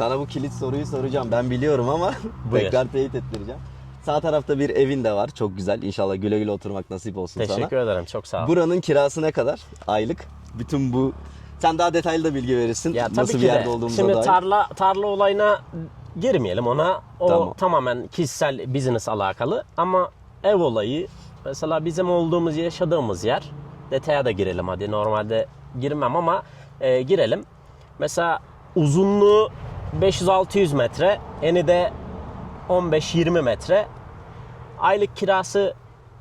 Sana bu kilit soruyu soracağım. Ben biliyorum ama tekrar teyit ettireceğim. Sağ tarafta bir evin de var. Çok güzel. İnşallah güle güle oturmak nasip olsun sana. Teşekkür ederim. Çok sağ ol. Buranın kirası ne kadar? Aylık. Bütün bu... Sen daha detaylı da bilgi verirsin. Ya, Nasıl bir yerde olduğumuza şimdi dair. tarla olayına girmeyelim ona. O Tamam. tamamen kişisel business alakalı. Ama ev olayı mesela bizim olduğumuz, yaşadığımız yer. Detaya da girelim hadi. Normalde girmem ama girelim. Mesela uzunluğu 500-600 metre. Eni de 15-20 metre. Aylık kirası,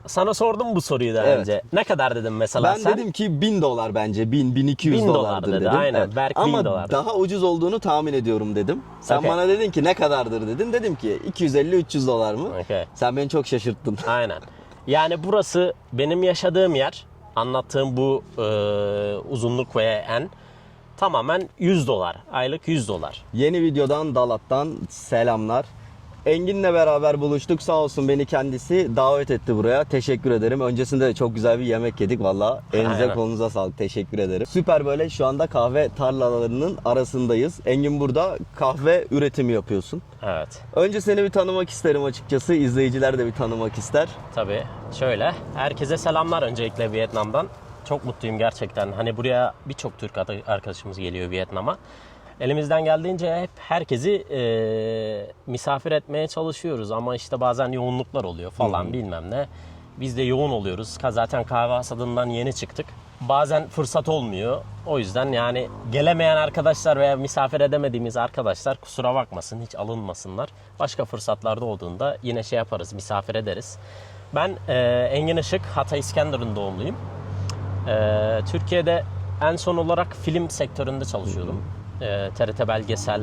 sana sordum bu soruyu daha önce. Ne kadar dedim mesela ben sen? dedim ki $1000 bence. 1000-1200 dolardır dedi, dedim. aynen. Evet. Belki ama 1000 dolar. daha ucuz olduğunu tahmin ediyorum dedim. Sen Okay. bana dedin ki ne kadardır dedin. Dedim ki 250-300 dolar mı? Okay. Sen beni çok şaşırttın. Aynen. Yani burası benim yaşadığım yer. Anlattığım bu uzunluk ve en tamamen 100 dolar. Aylık 100 dolar. Yeni videodan Dalat'tan selamlar. Engin'le beraber buluştuk. Sağ olsun beni kendisi davet etti buraya. Teşekkür ederim. Öncesinde de çok güzel bir yemek yedik valla. Elinize Aynen. kolunuza sağlık. Teşekkür ederim. Süper, böyle şu anda kahve tarlalarının arasındayız. Engin, burada kahve üretimi yapıyorsun. Evet. Önce seni bir tanımak isterim açıkçası. İzleyiciler de bir tanımak ister. Tabii. Şöyle. Herkese selamlar öncelikle Vietnam'dan. Çok mutluyum gerçekten. Hani buraya birçok Türk arkadaşımız geliyor Vietnam'a. Elimizden geldiğince hep herkesi misafir etmeye çalışıyoruz ama işte bazen yoğunluklar oluyor falan bilmem ne. Biz de yoğun oluyoruz. Zaten kahve hasadından yeni çıktık. Bazen fırsat olmuyor. O yüzden yani gelemeyen arkadaşlar veya misafir edemediğimiz arkadaşlar kusura bakmasın, hiç alınmasınlar. Başka fırsatlarda olduğunda yine şey yaparız, misafir ederiz. Ben Engin Işık, Hatay İskenderun doğumluyum. Türkiye'de en son olarak film sektöründe çalışıyordum. TRT Belgesel,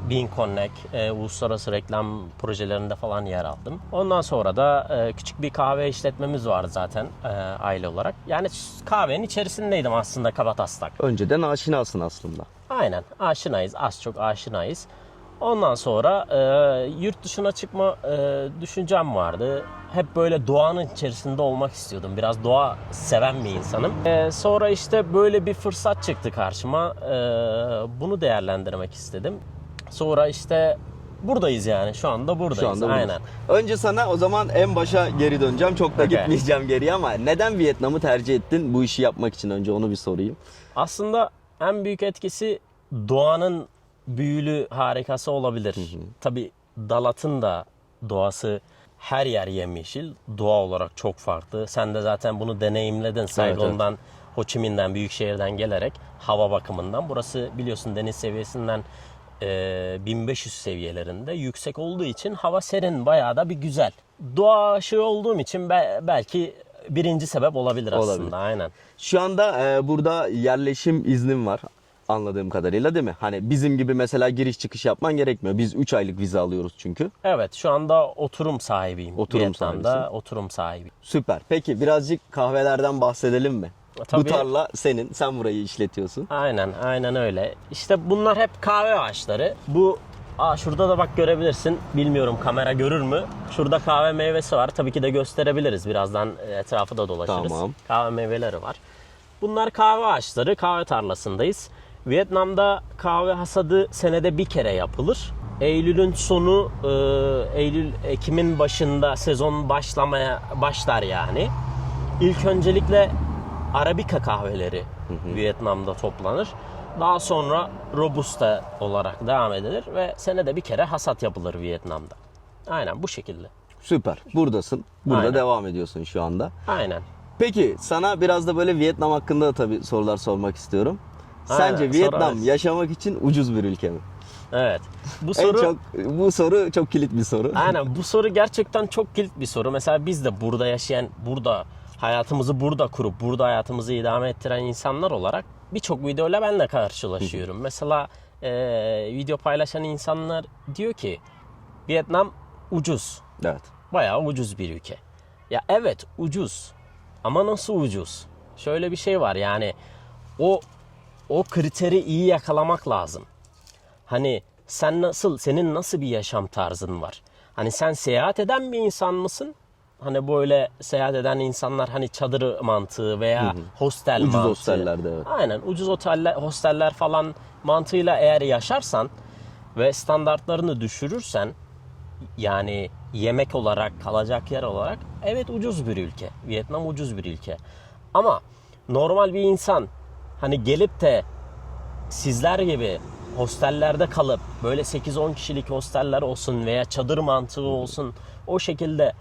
Bean Connect, uluslararası reklam projelerinde falan yer aldım. Ondan sonra da küçük bir kahve işletmemiz vardı zaten aile olarak. Yani kahvenin içerisindeydim aslında kabataslak. Önceden aşinasın aslında. Aynen, aşinayız, az çok aşinayız. Ondan sonra yurt dışına çıkma düşüncem vardı. Hep böyle doğanın içerisinde olmak istiyordum. Biraz doğa seven bir insanım. Sonra işte böyle bir fırsat çıktı karşıma. Bunu değerlendirmek istedim. Sonra işte buradayız yani. Şu anda buradayız. Şu anda aynen. Önce sana o zaman en başa geri döneceğim. Çok da Okay. gitmeyeceğim geriye ama neden Vietnam'ı tercih ettin bu işi yapmak için? Önce onu bir sorayım. Aslında en büyük etkisi doğanın büyülü harikası olabilir. Tabii Dalat'ın da doğası, her yer yemyeşil. Doğa olarak çok farklı. Sen de zaten bunu deneyimledin. Saigon'dan, Ho Chi Minh'den, büyük şehirden gelerek hava bakımından. Burası biliyorsun deniz seviyesinden 1500 seviyelerinde, yüksek olduğu için hava serin, bayağı da bir güzel. Doğa aşığı olduğum için belki birinci sebep olabilir aslında. Olabilir. Aynen. Şu anda burada yerleşim iznim var anladığım kadarıyla, değil mi? Hani bizim gibi mesela giriş çıkış yapman gerekmiyor. Biz 3 aylık vize alıyoruz çünkü. Evet, şu anda oturum sahibiyim. Oturum Vietnam'da sahibisin. oturum sahibi. Süper. Peki birazcık kahvelerden bahsedelim mi? Tabii. Bu tarla senin. Sen burayı işletiyorsun. Aynen öyle. İşte bunlar hep kahve ağaçları. Şurada da bak görebilirsin. Bilmiyorum kamera görür mü? Şurada kahve meyvesi var. Tabii ki de gösterebiliriz. Birazdan etrafı da dolaşırız. Tamam. Kahve meyveleri var. Bunlar kahve ağaçları. Kahve tarlasındayız. Vietnam'da kahve hasadı senede bir kere yapılır. Eylül'ün sonu, Ekim'in başında sezon başlar yani. İlk öncelikle Arabica kahveleri Vietnam'da toplanır. Daha sonra Robusta olarak devam edilir ve senede bir kere hasat yapılır Vietnam'da. Aynen bu şekilde. Süper. Buradasın. Burada Aynen. devam ediyorsun şu anda. Aynen. Peki sana biraz da böyle Vietnam hakkında da tabii sorular sormak istiyorum. Sence Aynen, Vietnam sorarız. yaşamak için ucuz bir ülke mi? Evet. Bu Bu soru çok kilit bir soru. Aynen, bu soru gerçekten çok kilit bir soru. Mesela biz de burada yaşayan, burada hayatımızı burada kurup burada hayatımızı idame ettiren insanlar olarak birçok videoyla ben de karşılaşıyorum. Mesela video paylaşan insanlar diyor ki Vietnam ucuz. Evet. Bayağı ucuz bir ülke. Ya evet ucuz ama nasıl ucuz? Şöyle bir şey var yani o kriteri iyi yakalamak lazım. Hani senin nasıl bir yaşam tarzın var? Hani sen seyahat eden bir insan mısın? Hani böyle seyahat eden insanlar hani çadır mantığı veya hostel Ucuz mantığı. hostellerde, evet. Aynen, ucuz hosteller falan mantığıyla eğer yaşarsan ve standartlarını düşürürsen, yani yemek olarak, kalacak yer olarak, evet ucuz bir ülke. Vietnam ucuz bir ülke. Ama normal bir insan hani gelip de sizler gibi hostellerde kalıp böyle 8-10 kişilik hosteller olsun veya çadır mantığı olsun, o şekilde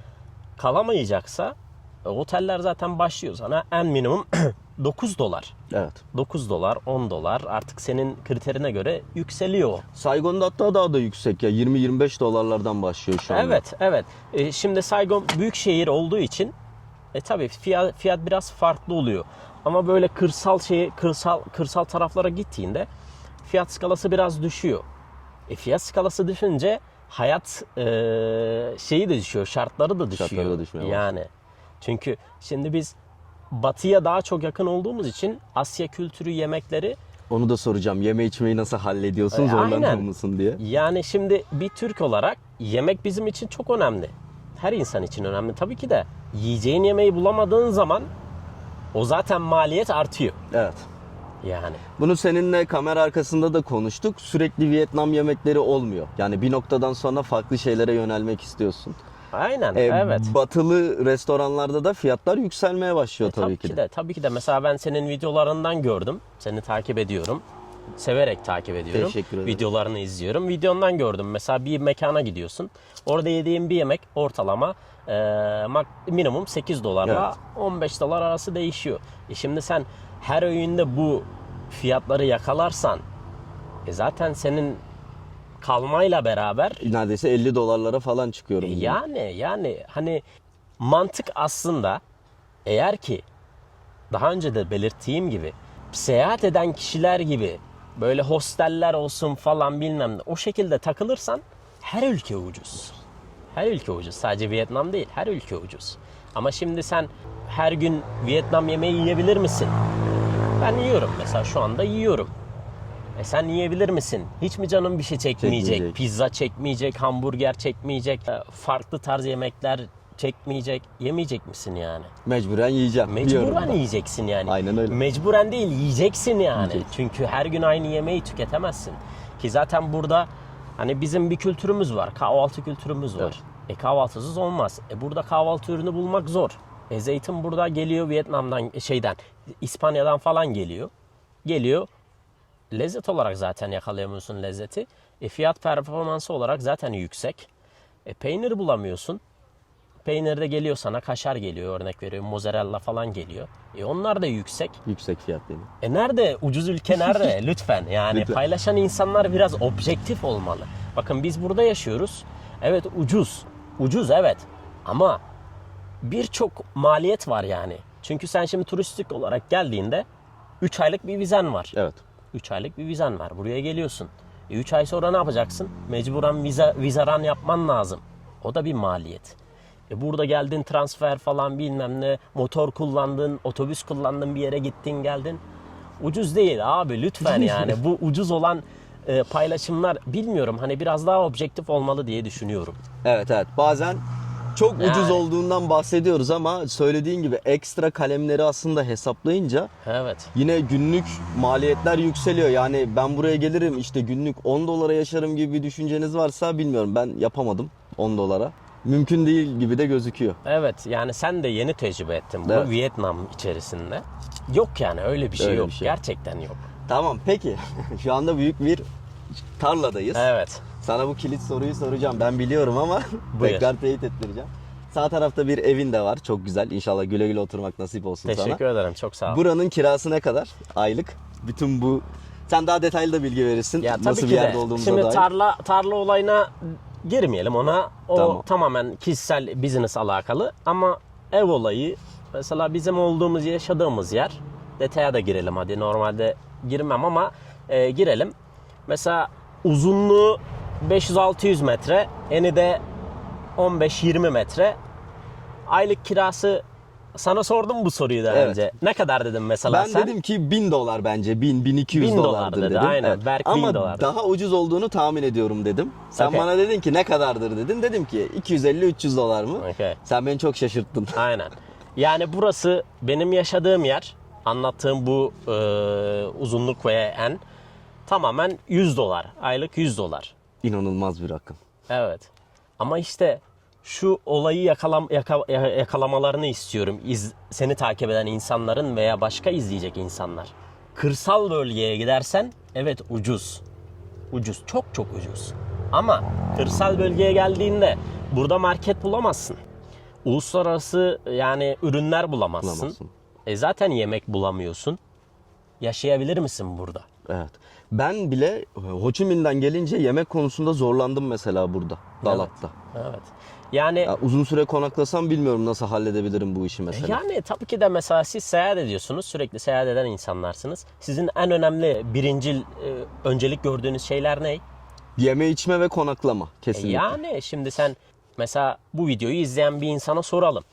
kalamayacaksa oteller zaten başlıyor sana en minimum 9 dolar. Evet. 9 dolar, 10 dolar artık senin kriterine göre yükseliyor. Saigon'da hatta daha da yüksek ya. 20-25 dolarlardan başlıyor şu anda. Evet, evet. Şimdi Saigon büyük şehir olduğu için tabii fiyat biraz farklı oluyor. Ama böyle kırsal taraflara gittiğinde fiyat skalası biraz düşüyor. Fiyat skalası düşünce hayat şeyi de düşüyor, şartları da düşüyor. Şartları da düşmeye yani. Çünkü şimdi biz batıya daha çok yakın olduğumuz için Asya kültürü, yemekleri, Onu da soracağım. Yeme içmeyi nasıl hallediyorsun? Aynen. Zorlanıyor musun diye. yani şimdi bir Türk olarak yemek bizim için çok önemli. Her insan için önemli tabii ki de. Yiyeceğin yemeği bulamadığın zaman o zaten maliyet artıyor. Evet. Yani. Bunu seninle kamera arkasında da konuştuk. Sürekli Vietnam yemekleri olmuyor. Yani bir noktadan sonra farklı şeylere yönelmek istiyorsun. Aynen, evet. Batılı restoranlarda da fiyatlar yükselmeye başlıyor tabii ki de. Tabii ki de. Mesela ben senin videolarından gördüm. Seni takip ediyorum. Severek takip ediyorum. Teşekkür ederim. Videolarını izliyorum. Videondan gördüm. Mesela bir mekana gidiyorsun. Orada yediğin bir yemek ortalama minimum 8 dolarla 15 dolar arası değişiyor. Şimdi sen her öğünde bu fiyatları yakalarsan zaten senin kalmayla beraber Neredeyse 50 dolarlara falan çıkıyorum. yani hani mantık aslında, eğer ki daha önce de belirttiğim gibi seyahat eden kişiler gibi böyle hosteller olsun falan bilmem ne, o şekilde takılırsan her ülke ucuz. Her ülke ucuz. Sadece Vietnam değil, her ülke ucuz. Ama şimdi sen her gün Vietnam yemeği yiyebilir misin? Ben yiyorum mesela, şu anda yiyorum. Sen yiyebilir misin? Hiç mi canın bir şey çekmeyecek? Pizza çekmeyecek, hamburger çekmeyecek, farklı tarz yemekler çekmeyecek. Yemeyecek misin yani? Mecburen yiyeceğim. Mecburen yiyeceksin yani. Aynen öyle. Mecburen değil, yiyeceksin yani. Yiyeceksin. Çünkü her gün aynı yemeği tüketemezsin. Ki zaten burada hani bizim bir kültürümüz var. Kahvaltı kültürümüz var. Kahvaltısız olmaz. Burada kahvaltı ürünü bulmak zor. Zeytin burada geliyor Vietnam'dan, İspanya'dan falan geliyor. Geliyor. Lezzet olarak zaten yakalayamıyorsun lezzeti. Fiyat performansı olarak zaten yüksek. Peynir bulamıyorsun. Peynir de geliyor sana, kaşar geliyor, örnek veriyorum, mozzarella falan geliyor. Onlar da yüksek. Yüksek fiyat benim. Nerede? Ucuz ülke nerede? Lütfen yani Lütfen. paylaşan insanlar biraz objektif olmalı. Bakın biz burada yaşıyoruz. Evet ucuz. Ucuz evet. Ama birçok maliyet var yani. Çünkü sen şimdi turistik olarak geldiğinde 3 aylık bir vizen var. Evet. 3 aylık bir vizen var. Buraya geliyorsun. 3 ay sonra ne yapacaksın? Mecburen vizaran yapman lazım. O da bir maliyet. Burada geldin, transfer falan bilmem ne, motor kullandın, otobüs kullandın, bir yere gittin geldin. Ucuz değil abi lütfen yani. Bu ucuz olan paylaşımlar, bilmiyorum, hani biraz daha objektif olmalı diye düşünüyorum. Evet. Bazen çok ucuz Yani. olduğundan bahsediyoruz ama söylediğin gibi ekstra kalemleri aslında hesaplayınca Evet. yine günlük maliyetler yükseliyor. Yani ben buraya gelirim işte günlük 10 dolara yaşarım gibi bir düşünceniz varsa bilmiyorum, ben yapamadım 10 dolara. Mümkün değil gibi de gözüküyor. Evet yani sen de yeni tecrübe ettin bunu, Evet. Vietnam içerisinde. Yok yani öyle bir şey Öyle yok. bir şey. Gerçekten yok. Tamam peki şu anda büyük bir tarladayız. Evet. Sana bu kilit soruyu soracağım. Ben biliyorum ama Buyur. tekrar teyit ettireceğim. Sağ tarafta bir evin de var. Çok güzel. İnşallah güle güle oturmak nasip olsun sana. Teşekkür ederim. Çok sağ ol. Buranın kirası ne kadar? Aylık. Bütün bu... Sen daha detaylı da bilgi verirsin. Ya tabii Nasıl ki bir yerde de. olduğumuza Şimdi dair. tarla olayına girmeyelim ona. O Tamam. tamamen kişisel, business alakalı. Ama ev olayı, mesela bizim olduğumuz, yaşadığımız yer. Detaya da girelim hadi. Normalde girmem ama girelim. Mesela uzunluğu 500-600 metre, eni de 15-20 metre. Aylık kirası, sana sordum bu soruyu daha Evet. önce. Ne kadar dedim mesela Ben sen? dedim ki $1000 bence. 1000-1200 1000 dolar dolardır dedi, dedim. aynen. Berk 1000 Ama dolar. daha ucuz olduğunu tahmin ediyorum dedim. Sen Okey. bana dedin ki ne kadardır dedin. Dedim ki 250-300 dolar mı? Okey. Sen beni çok şaşırttın. Aynen. Yani burası benim yaşadığım yer. Anlattığım bu uzunluk ve en tamamen 100 dolar. Aylık 100 dolar. İnanılmaz bir rakam. Evet. Ama işte şu olayı yakalamalarını istiyorum. Seni takip eden insanların veya başka izleyecek insanlar. Kırsal bölgeye gidersen evet ucuz. Ucuz. Çok çok ucuz. Ama kırsal bölgeye geldiğinde burada market bulamazsın. Uluslararası yani ürünler bulamazsın. Zaten yemek bulamıyorsun. Yaşayabilir misin burada? Evet. Ben bile Ho Chi Minh'den gelince yemek konusunda zorlandım mesela burada. Dalat'ta. Evet. Yani Ya uzun süre konaklasam bilmiyorum nasıl halledebilirim bu işi mesela. yani tabii ki de mesela siz seyahat ediyorsunuz. Sürekli seyahat eden insanlarsınız. Sizin en önemli birincil öncelik gördüğünüz şeyler ne? Yeme içme ve konaklama kesinlikle. Yani şimdi sen mesela bu videoyu izleyen bir insana soralım.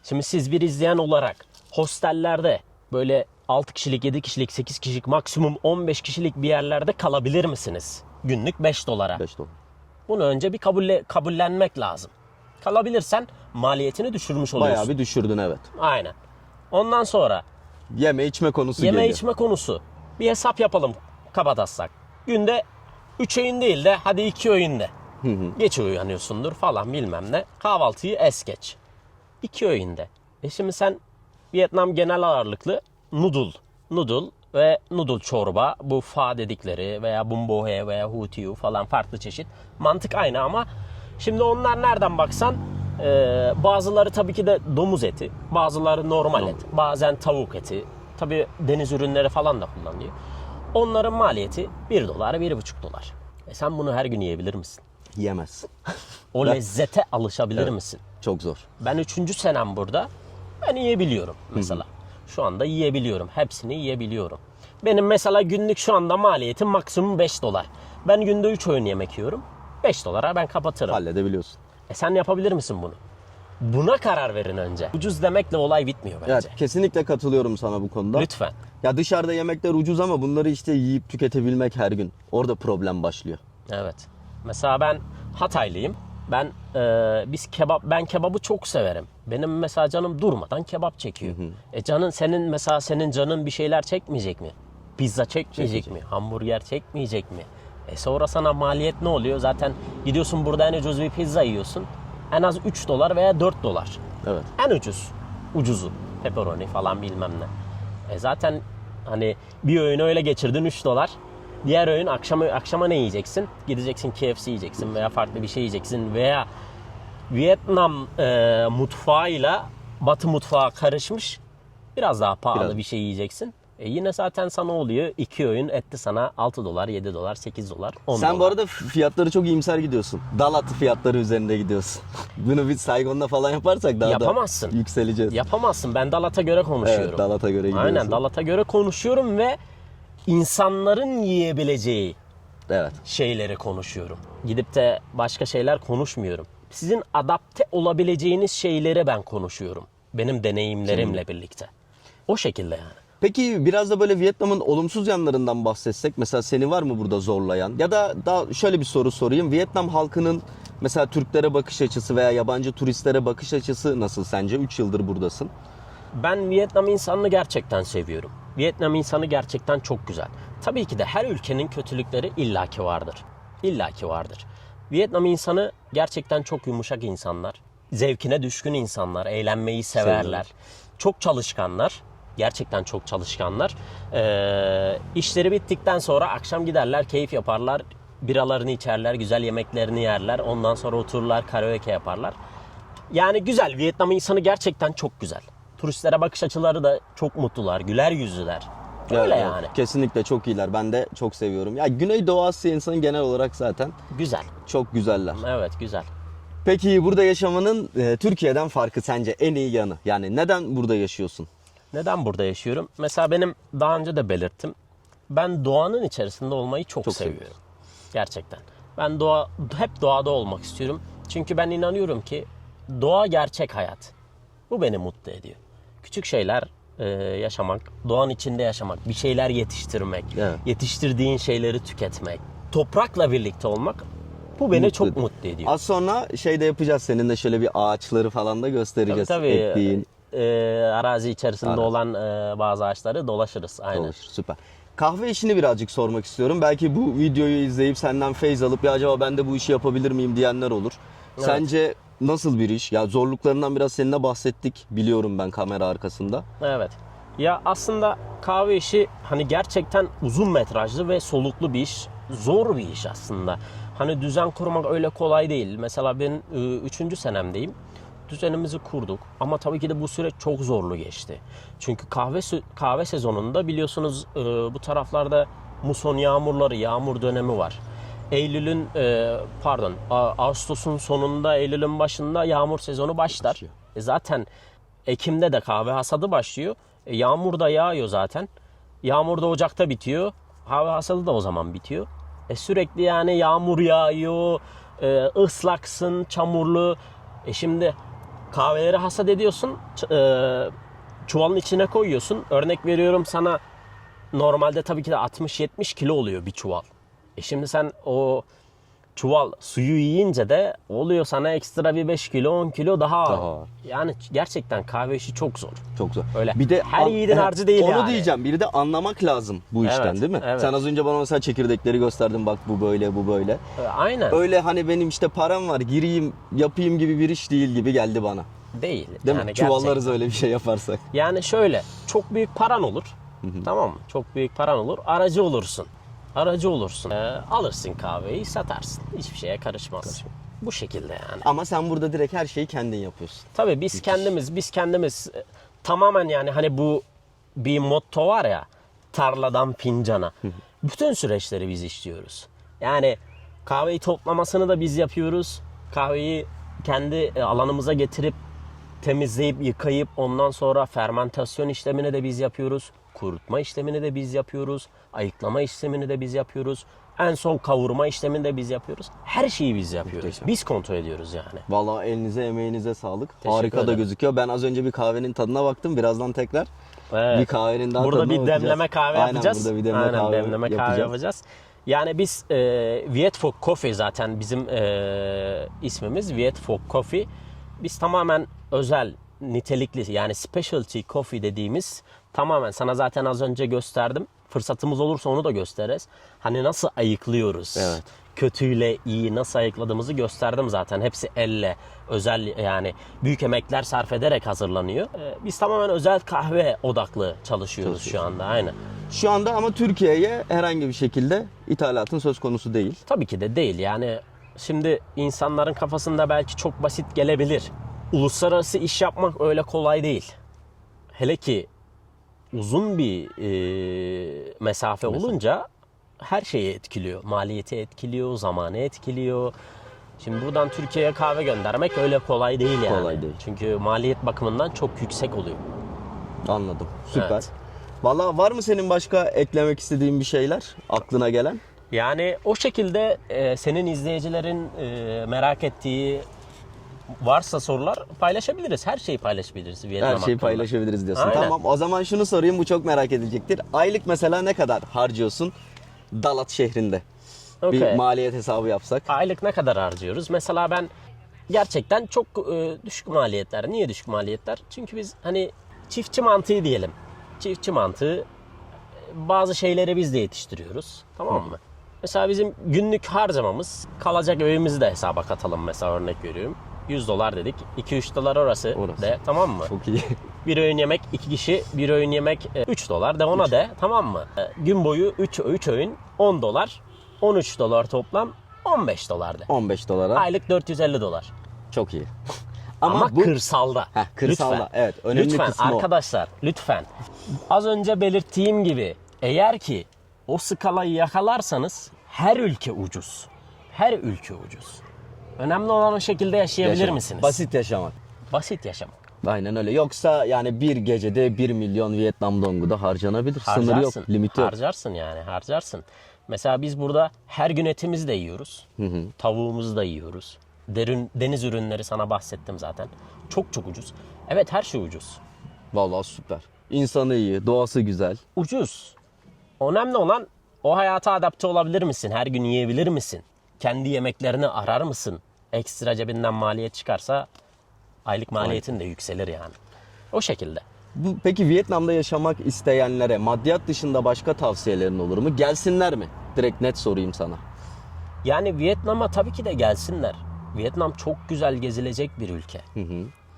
Şimdi siz bir izleyen olarak hostellerde böyle 6 kişilik, 7 kişilik, 8 kişilik, maksimum 15 kişilik bir yerlerde kalabilir misiniz? Günlük 5 dolara. 5 dolar. Bunu önce bir kabullenmek lazım. Kalabilirsen maliyetini düşürmüş oluyorsun. Bayağı bir düşürdün evet. Aynen. Ondan sonra Yeme içme konusu yeme geliyor. içme konusu. Bir hesap yapalım kabataslak. Günde 3 öğün değil de hadi 2 öğün de. Geç uyanıyorsundur falan bilmem ne. Kahvaltıyı es geç. 2 öğünde. Şimdi sen Vietnam genel ağırlıklı noodle ve noodle çorba, bu pho dedikleri veya bun bo he veya hu tiu falan farklı çeşit. Mantık aynı ama şimdi onlar nereden baksan bazıları tabii ki de domuz eti, bazıları normal et, bazen tavuk eti. Tabii deniz ürünleri falan da kullanılıyor. Onların maliyeti 1 dolar, 1,5 dolar. Sen bunu her gün yiyebilir misin? Yemezsin. O lezzete alışabilir misin? Çok zor. Ben 3. senem burada. Ben yiyebiliyorum mesela. Şu anda yiyebiliyorum. Hepsini yiyebiliyorum. Benim mesela günlük şu anda maliyetim maksimum 5 dolar. Ben günde 3 öğün yemek yiyorum. 5 dolara ben kapatırım. Halledebiliyorsun. Sen yapabilir misin bunu? Buna karar verin önce. Ucuz demekle olay bitmiyor bence. Evet, kesinlikle katılıyorum sana bu konuda. Lütfen. Ya dışarıda yemekler ucuz ama bunları işte yiyip tüketebilmek her gün. Orada problem başlıyor. Evet. Mesela ben Hataylıyım. Ben kebabı çok severim. Benim mesela canım durmadan kebap çekiyor. Senin canın bir şeyler çekmeyecek mi? Pizza çekmeyecek mi? Hamburger çekmeyecek mi? Sonra sana maliyet ne oluyor? Zaten gidiyorsun burada en ucuz bir pizza yiyorsun. En az 3 dolar veya 4 dolar. Evet. En ucuzu. Pepperoni falan bilmem ne. Zaten hani bir öğünü öyle geçirdin 3 dolar. Diğer öğün akşama ne yiyeceksin? Gideceksin KFC yiyeceksin veya farklı bir şey yiyeceksin veya Vietnam mutfağıyla Batı mutfağı karışmış biraz daha pahalı bir şey yiyeceksin. Yine zaten sana oluyor 2 öğün etti sana 6 dolar, 7 dolar, 8 dolar, 10 Sen dolar. bu arada fiyatları çok iyimser gidiyorsun. Dalat fiyatları üzerinde gidiyorsun. Bunu biz Saigon'da falan yaparsak daha Yapamazsın. da yükseleceğiz. Yapamazsın. Ben Dalat'a göre konuşuyorum. Evet, Dalat'a göre gidiyorsun. Aynen, Dalat'a göre konuşuyorum ve insanların yiyebileceği şeyleri konuşuyorum. Gidip de başka şeyler konuşmuyorum. Sizin adapte olabileceğiniz şeyleri ben konuşuyorum. Benim deneyimlerimle birlikte. O şekilde yani. Peki biraz da böyle Vietnam'ın olumsuz yanlarından bahsetsek. Mesela seni var mı burada zorlayan? Ya da daha şöyle bir soru sorayım. Vietnam halkının mesela Türklere bakış açısı veya yabancı turistlere bakış açısı nasıl sence? 3 yıldır buradasın. Ben Vietnam insanını gerçekten seviyorum. Vietnam insanı gerçekten çok güzel. Tabii ki de her ülkenin kötülükleri illaki vardır. İllaki vardır. Vietnam insanı gerçekten çok yumuşak insanlar. Zevkine düşkün insanlar. Eğlenmeyi severler. Çok çalışkanlar. Gerçekten çok çalışkanlar. İşleri bittikten sonra akşam giderler, keyif yaparlar. Biralarını içerler, güzel yemeklerini yerler. Ondan sonra otururlar, karaoke yaparlar. Yani güzel. Vietnam insanı gerçekten çok güzel. Turistlere bakış açıları da çok mutlular, güler yüzlüler. Öyle yani. Kesinlikle çok iyiler. Ben de çok seviyorum. Ya Güneydoğu Asya insanı genel olarak zaten Güzel. çok güzeller. Evet, güzel. Peki burada yaşamanın Türkiye'den farkı sence en iyi yanı? Yani neden burada yaşıyorsun? Neden burada yaşıyorum? Mesela benim daha önce de belirttim. Ben doğanın içerisinde olmayı çok seviyorum. Gerçekten. Ben hep doğada olmak istiyorum. Çünkü ben inanıyorum ki doğa gerçek hayat. Bu beni mutlu ediyor. Küçük şeyler yaşamak, doğanın içinde yaşamak, bir şeyler yetiştirmek, yetiştirdiğin şeyleri tüketmek, toprakla birlikte olmak, bu beni çok mutlu ediyor. Az sonra şey de yapacağız, seninle şöyle bir ağaçları falan da göstereceğiz. Tabii. Ektiğin. Arazi içerisinde olan bazı ağaçları dolaşırız. Aynen. Süper. Kahve işini birazcık sormak istiyorum. Belki bu videoyu izleyip senden feyz alıp ya acaba ben de bu işi yapabilir miyim diyenler olur. Evet. Sence nasıl bir iş? Ya zorluklarından biraz seninle bahsettik. Biliyorum ben kamera arkasında. Evet. Ya aslında kahve işi hani gerçekten uzun metrajlı ve soluklu bir iş. Zor bir iş aslında. Hani düzen kurmak öyle kolay değil. Mesela ben 3. senemdeyim. Düzenimizi kurduk ama tabii ki de bu süreç çok zorlu geçti. Çünkü kahve sezonunda biliyorsunuz bu taraflarda muson yağmurları, yağmur dönemi var. Ağustos'un sonunda, Eylül'ün başında yağmur sezonu başlar. Zaten Ekim'de de kahve hasadı başlıyor. Yağmur da yağıyor zaten. Yağmur da Ocak'ta bitiyor. Kahve hasadı da o zaman bitiyor. Sürekli yani yağmur yağıyor, ıslaksın, çamurlu. Şimdi kahveleri hasat ediyorsun, çuvalın içine koyuyorsun. Örnek veriyorum sana, normalde tabii ki de 60-70 kilo oluyor bir çuval. Şimdi sen o çuval suyu yiyince de oluyor sana ekstra bir 5 kilo 10 kilo daha ağır. Yani gerçekten kahve işi çok zor. Çok zor. Öyle. Bir de Her yiğidin harcı değil onu yani. diyeceğim. Bir de anlamak lazım bu işten, Evet, değil mi? evet. Sen az önce bana mesela çekirdekleri gösterdin. Bak bu böyle, bu böyle. Aynen. Öyle hani benim işte param var, gireyim, yapayım gibi bir iş değil gibi geldi bana. Değil. Değil yani mi? Çuvallarız gerçekten. öyle bir şey yaparsak. Yani şöyle, çok büyük paran olur. Tamam mı? Çok büyük paran olur. Aracı olursun. Aracı olursun. Alırsın kahveyi, satarsın. Hiçbir şeye karışmaz. Bu şekilde yani. Ama sen burada direkt her şeyi kendin yapıyorsun. Tabii biz kendimiz tamamen yani hani bu bir motto var ya, tarladan fincana. Bütün süreçleri biz işliyoruz. Yani kahveyi toplamasını da biz yapıyoruz. Kahveyi kendi alanımıza getirip temizleyip yıkayıp ondan sonra fermentasyon işlemini de biz yapıyoruz. Kurutma işlemini de biz yapıyoruz. Ayıklama işlemini de biz yapıyoruz. En son kavurma işlemini de biz yapıyoruz. Her şeyi biz yapıyoruz. Muhteşem. Biz kontrol ediyoruz yani. Vallahi elinize emeğinize sağlık. Teşekkür Harika da ederim. gözüküyor. Ben az önce bir kahvenin tadına baktım. Birazdan tekrar Evet. bir kahvenin daha Burada tadına bir bakacağız. demleme kahve Aynen, yapacağız. burada bir demleme Aynen, kahve demleme kahve yapacağız. yapacağız. Yani biz Viet Pho Coffee zaten bizim ismimiz Viet Pho Coffee. Biz tamamen özel, nitelikli yani specialty coffee dediğimiz, tamamen sana zaten az önce gösterdim. Fırsatımız olursa onu da gösteririz. Hani nasıl ayıklıyoruz? Evet. Kötüyle iyi nasıl ayıkladığımızı gösterdim zaten. Hepsi elle, özel yani büyük emekler sarf ederek hazırlanıyor. Biz tamamen özel kahve odaklı çalışıyoruz şu anda. Aynen. Şu anda ama Türkiye'ye herhangi bir şekilde ithalatın söz konusu değil. Tabii ki de değil. Yani şimdi insanların kafasında belki çok basit gelebilir. Uluslararası iş yapmak öyle kolay değil. Hele ki uzun bir mesafe olunca her şeyi etkiliyor. Maliyeti etkiliyor, zamanı etkiliyor. Şimdi buradan Türkiye'ye kahve göndermek öyle kolay değil yani. Kolay değil. Çünkü maliyet bakımından çok yüksek oluyor. Anladım. Süper. Evet. Vallahi var mı senin başka eklemek istediğin bir şeyler aklına gelen? Yani o şekilde senin izleyicilerin merak ettiği varsa sorular paylaşabiliriz. Her şeyi paylaşabiliriz. Vietnam Her şeyi hakkında. paylaşabiliriz diyorsun. Aynen. Tamam, o zaman şunu sorayım, bu çok merak edilecektir. Aylık mesela ne kadar harcıyorsun Dalat şehrinde? Bir Okey. maliyet hesabı yapsak. Aylık ne kadar harcıyoruz? Mesela ben gerçekten çok düşük maliyetler. Niye düşük maliyetler? Çünkü biz hani çiftçi mantığı diyelim. Çiftçi mantığı, bazı şeyleri biz de yetiştiriyoruz. Tamam mı? Mesela bizim günlük harcamamız, kalacak evimizi de hesaba katalım, mesela örnek veriyorum. $100 dedik. 2-3 dolar orası, Orası. de, tamam mı? Çok iyi. Bir öğün yemek 2 kişi, bir öğün yemek $3 de ona de, tamam mı? Gün boyu 3 öğün $10, $13 toplam $15 de. $15. Aylık $450. Çok iyi. Ama bu kırsalda. kırsalda, Lütfen. evet, önemli lütfen kısmı o. arkadaşlar, lütfen. Az önce belirttiğim gibi, eğer ki o skalayı yakalarsanız her ülke ucuz. Her ülke ucuz. Önemli olan o şekilde yaşayabilir yaşamak. misiniz? Basit yaşamak. Basit yaşamak. Aynen öyle. Yoksa yani bir gecede 1 milyon Vietnam dongu da harcanabilir. Sınırı yok, limiti yok. Harcarsın yani, harcarsın. Mesela biz burada her gün etimizi de yiyoruz. Tavuğumuzu da yiyoruz. Deniz ürünleri sana bahsettim zaten. Çok çok ucuz. Evet, her şey ucuz. Vallahi süper. İnsanı iyi, doğası güzel. Ucuz. Önemli olan o hayata adapte olabilir misin? Her gün yiyebilir misin? Kendi yemeklerini arar mısın? Ekstra cebinden maliyet çıkarsa aylık maliyetin de yükselir yani. O şekilde. Peki Vietnam'da yaşamak isteyenlere maddiyat dışında başka tavsiyelerin olur mu? Gelsinler mi? Direkt net sorayım sana. Yani Vietnam'a tabii ki de gelsinler. Vietnam çok güzel gezilecek bir ülke.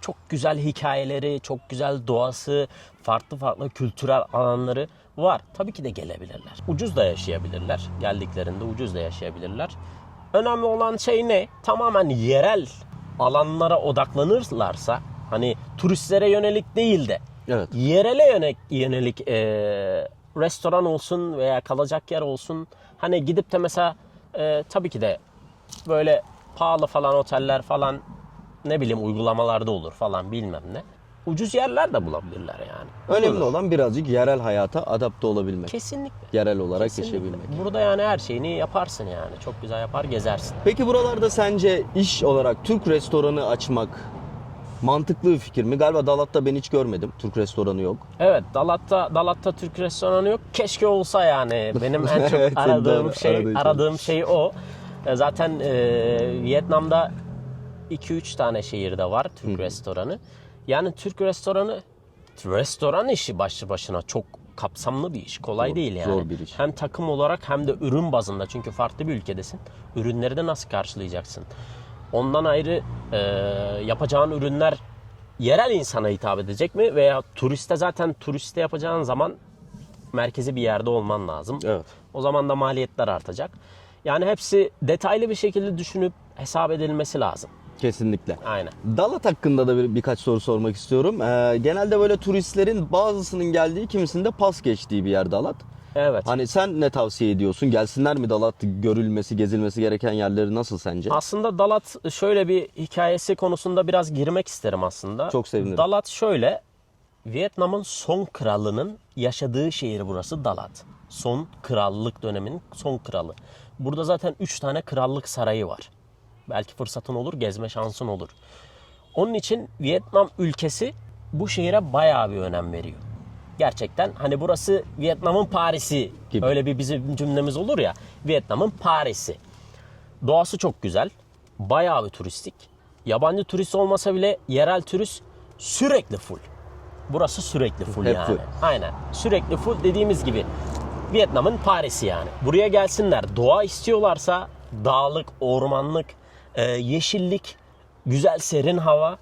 Çok güzel hikayeleri, çok güzel doğası, farklı farklı kültürel alanları var. Tabii ki de gelebilirler. Ucuz da yaşayabilirler. Geldiklerinde ucuz da yaşayabilirler. Önemli olan şey ne? Tamamen yerel alanlara odaklanırlarsa, hani turistlere yönelik değil de Evet. yerele yönelik restoran olsun veya kalacak yer olsun. Hani gidip de mesela tabii ki de böyle pahalı falan oteller falan, ne bileyim, uygulamalarda olur falan bilmem ne. Ucuz yerler de bulabilirler yani. Önemli Bulunur. olan birazcık yerel hayata adapte olabilmek. Kesinlikle. Yerel olarak Kesinlikle. yaşayabilmek. Burada yani her şeyini yaparsın yani. Çok güzel yapar gezersin. Peki buralarda sence iş olarak Türk restoranı açmak mantıklı bir fikir mi? Galiba Dalat'ta ben hiç görmedim. Türk restoranı yok. Evet, Dalat'ta Türk restoranı yok. Keşke olsa yani. Benim en çok Evet, aradığım doğru, aradığım şey o. Zaten Vietnam'da 2-3 tane şehirde var Türk restoranı. Yani Türk restoran işi başlı başına çok kapsamlı bir iş. Kolay Zor, değil yani. zor bir iş. Hem takım olarak hem de ürün bazında. Çünkü farklı bir ülkedesin. Ürünleri de nasıl karşılayacaksın? Ondan ayrı yapacağın ürünler yerel insana hitap edecek mi? Veya turiste yapacağın zaman merkezi bir yerde olman lazım. Evet. O zaman da maliyetler artacak. Yani hepsi detaylı bir şekilde düşünüp hesap edilmesi lazım. Kesinlikle. Aynen. Dalat hakkında da birkaç soru sormak istiyorum. Genelde böyle turistlerin bazısının geldiği, kimisinin de pas geçtiği bir yer Dalat. Evet. Hani sen ne tavsiye ediyorsun? Gelsinler mi Dalat? Görülmesi, gezilmesi gereken yerleri nasıl sence? Aslında Dalat şöyle bir hikayesi konusunda biraz girmek isterim aslında. Çok sevinirim. Dalat şöyle, Vietnam'ın son kralının yaşadığı şehir burası Dalat. Son krallık döneminin son kralı. Burada zaten 3 tane krallık sarayı var. Belki fırsatın olur, gezme şansın olur. Onun için Vietnam ülkesi bu şehire bayağı bir önem veriyor. Gerçekten hani burası Vietnam'ın Paris'i Gibi. Öyle bir bizim cümlemiz olur ya. Vietnam'ın Paris'i. Doğası çok güzel. Bayağı bir turistik. Yabancı turist olmasa bile yerel turist sürekli full. Burası sürekli full Hep yani. full. Aynen. Sürekli full dediğimiz gibi Vietnam'ın Paris'i yani. Buraya gelsinler. Doğa istiyorlarsa dağlık, ormanlık, yeşillik, güzel serin hava,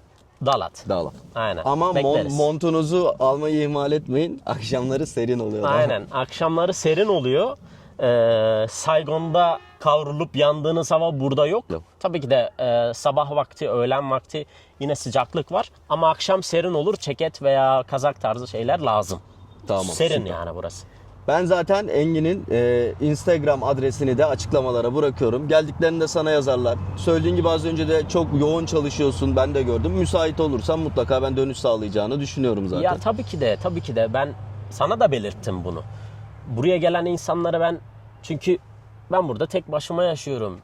Dalat. Dalat. Aynen. Ama Bekleriz. montunuzu almayı ihmal etmeyin. Akşamları serin oluyor. Aynen. Akşamları serin oluyor. Saigon'da kavrulup yandığınız hava burada yok. Yok. Tabii ki de sabah vakti, öğlen vakti yine sıcaklık var. Ama akşam serin olur. Ceket veya kazak tarzı şeyler lazım. Tamam, Serin süper. yani burası. Ben zaten Engin'in Instagram adresini de açıklamalara bırakıyorum. Geldiklerinde sana yazarlar. Söylediğin gibi az önce de çok yoğun çalışıyorsun. Ben de gördüm. Müsait olursan mutlaka ben dönüş sağlayacağını düşünüyorum zaten. Ya tabii ki de ben sana da belirttim bunu. Buraya gelen insanlara çünkü ben burada tek başıma yaşıyorum.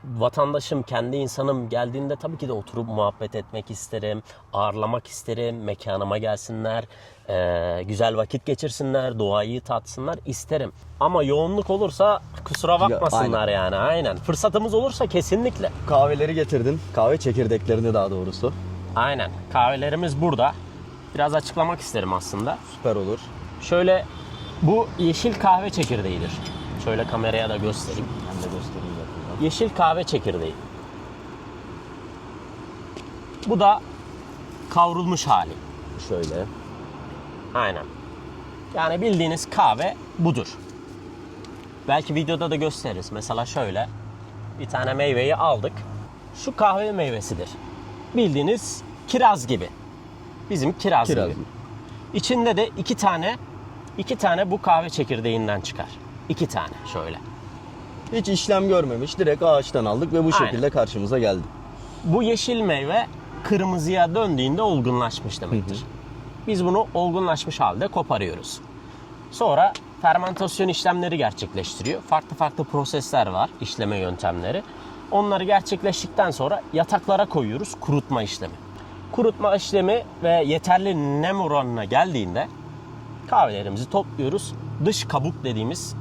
Vatandaşım, kendi insanım geldiğinde tabii ki de oturup muhabbet etmek isterim, ağırlamak isterim, mekanıma gelsinler, güzel vakit geçirsinler, doğayı tatsınlar isterim. Ama yoğunluk olursa kusura bakmasınlar yani, aynen. Fırsatımız olursa kesinlikle. Kahveleri getirdin. Kahve çekirdeklerini daha doğrusu. Aynen, kahvelerimiz burada. Biraz açıklamak isterim aslında. Süper olur. Şöyle, bu yeşil kahve çekirdeğidir. Şöyle kameraya da göstereyim. Ben de göstereyim yakından. Yeşil kahve çekirdeği. Bu da kavrulmuş hali. Şöyle. Aynen. Yani bildiğiniz kahve budur. Belki videoda da gösteririz. Mesela şöyle bir tane meyveyi aldık. Şu kahve meyvesidir. Bildiğiniz kiraz gibi. Bizim kiraz Kiraz gibi. gibi. İçinde de iki tane bu kahve çekirdeğinden çıkar. 2 tane şöyle. Hiç işlem görmemiş. Direkt ağaçtan aldık ve bu Aynen. şekilde karşımıza geldi. Bu yeşil meyve kırmızıya döndüğünde olgunlaşmış demektir. Biz bunu olgunlaşmış halde koparıyoruz. Sonra fermentasyon işlemleri gerçekleştiriyor. Farklı farklı prosesler var, işleme yöntemleri. Onları gerçekleştikten sonra yataklara koyuyoruz, kurutma işlemi. Kurutma işlemi ve yeterli nem oranına geldiğinde kahvelerimizi topluyoruz. Dış kabuk dediğimiz,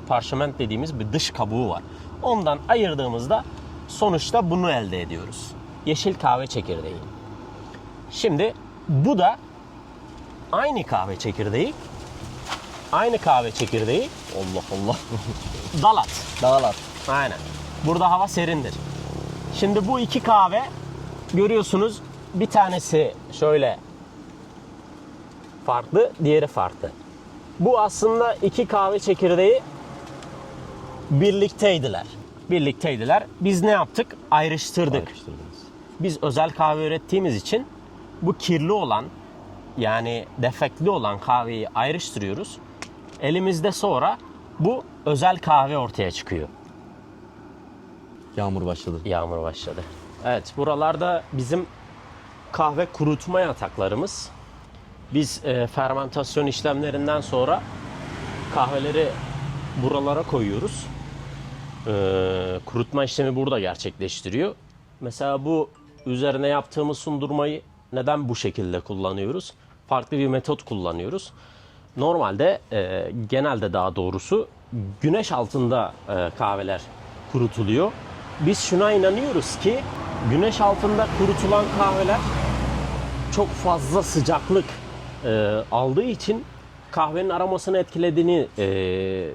parşöment dediğimiz bir dış kabuğu var. Ondan ayırdığımızda sonuçta bunu elde ediyoruz. Yeşil kahve çekirdeği. Şimdi bu da aynı kahve çekirdeği. Aynı kahve çekirdeği Allah Allah. Dalat. Dağlar. Aynen. Burada hava serindir. Şimdi bu iki kahve görüyorsunuz, bir tanesi şöyle farklı, diğeri farklı. Bu aslında iki kahve çekirdeği birlikteydiler. Biz ne yaptık? Ayrıştırdık. Biz özel kahve ürettiğimiz için bu kirli olan, yani defektli olan kahveyi ayrıştırıyoruz. Elimizde sonra bu özel kahve ortaya çıkıyor. Yağmur başladı. Yağmur başladı. Evet, buralarda bizim kahve kurutma yataklarımız. Biz fermentasyon işlemlerinden sonra kahveleri buralara koyuyoruz. Kurutma işlemi burada gerçekleştiriyor. Mesela bu üzerine yaptığımız sundurmayı neden bu şekilde kullanıyoruz? Farklı bir metot kullanıyoruz. Normalde genelde daha doğrusu güneş altında kahveler kurutuluyor. Biz şuna inanıyoruz ki güneş altında kurutulan kahveler çok fazla sıcaklık aldığı için kahvenin aromasını etkilediğini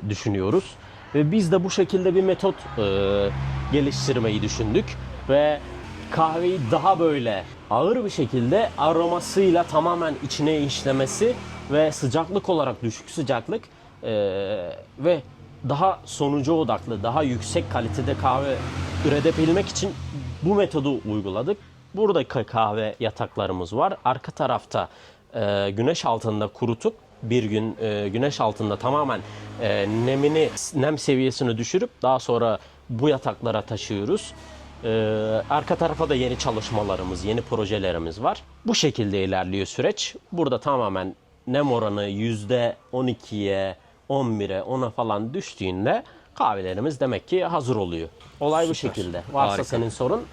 düşünüyoruz. Ve biz de bu şekilde bir metot geliştirmeyi düşündük. Ve kahveyi daha böyle ağır bir şekilde aromasıyla tamamen içine işlemesi ve sıcaklık olarak düşük sıcaklık ve daha sonuca odaklı, daha yüksek kalitede kahve üretebilmek için bu metodu uyguladık. Burada kahve yataklarımız var. Arka tarafta güneş altında kurutup bir gün güneş altında tamamen nem seviyesini düşürüp daha sonra bu yataklara taşıyoruz. Arka tarafa da yeni çalışmalarımız, yeni projelerimiz var. Bu şekilde ilerliyor süreç. Burada tamamen nem oranı %12'ye, 11'e, 10'a falan düştüğünde kahvelerimiz demek ki hazır oluyor. Olay bu şekilde. Varsa Harika. senin sorun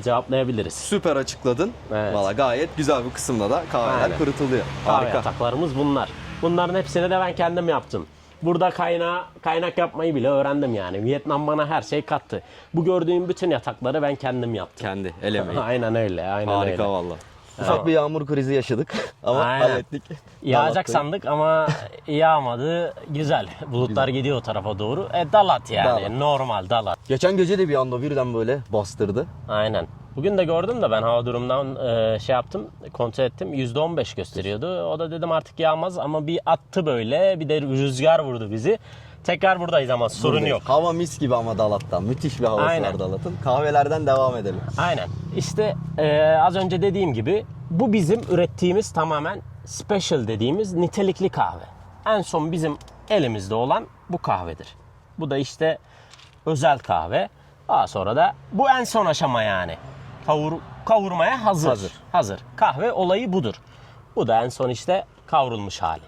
cevaplayabiliriz. Süper açıkladın. Evet. Valla gayet güzel bir kısımda da kahveler Aynen. kurutuluyor. Kahve Harika. yataklarımız bunlar. Bunların hepsini de ben kendim yaptım. Burada kaynak yapmayı bile öğrendim yani. Vietnam bana her şey kattı. Bu gördüğüm bütün yatakları ben kendim yaptım. Kendi el emeği. Aynen öyle, aynen öyle. Harika valla. Ufak bir yağmur krizi yaşadık ama Aynen. hallettik. Yağacak Dalat'tayım. sandık ama yağmadı. Güzel. Bulutlar gidiyor o tarafa doğru. Dalat yani. Dalat. Normal dalat. Geçen gece de bir anda birden böyle bastırdı. Aynen. Bugün de gördüm de ben hava durumdan şey yaptım, kontrol ettim. %15 gösteriyordu. O da dedim artık yağmaz ama bir attı böyle. Bir de rüzgar vurdu bizi. Tekrar buradayız ama sorun Buradayız. yok. Hava mis gibi ama Dalat'tan. Müthiş bir havası Aynen. var Dalat'ın. Kahvelerden devam edelim. Aynen. İşte az önce dediğim gibi bu bizim ürettiğimiz tamamen special dediğimiz nitelikli kahve. En son bizim elimizde olan bu kahvedir. Bu da işte özel kahve. Daha sonra da bu en son aşama yani. Kavurmaya hazır. Hazır. Kahve olayı budur. Bu da en son işte kavrulmuş hali.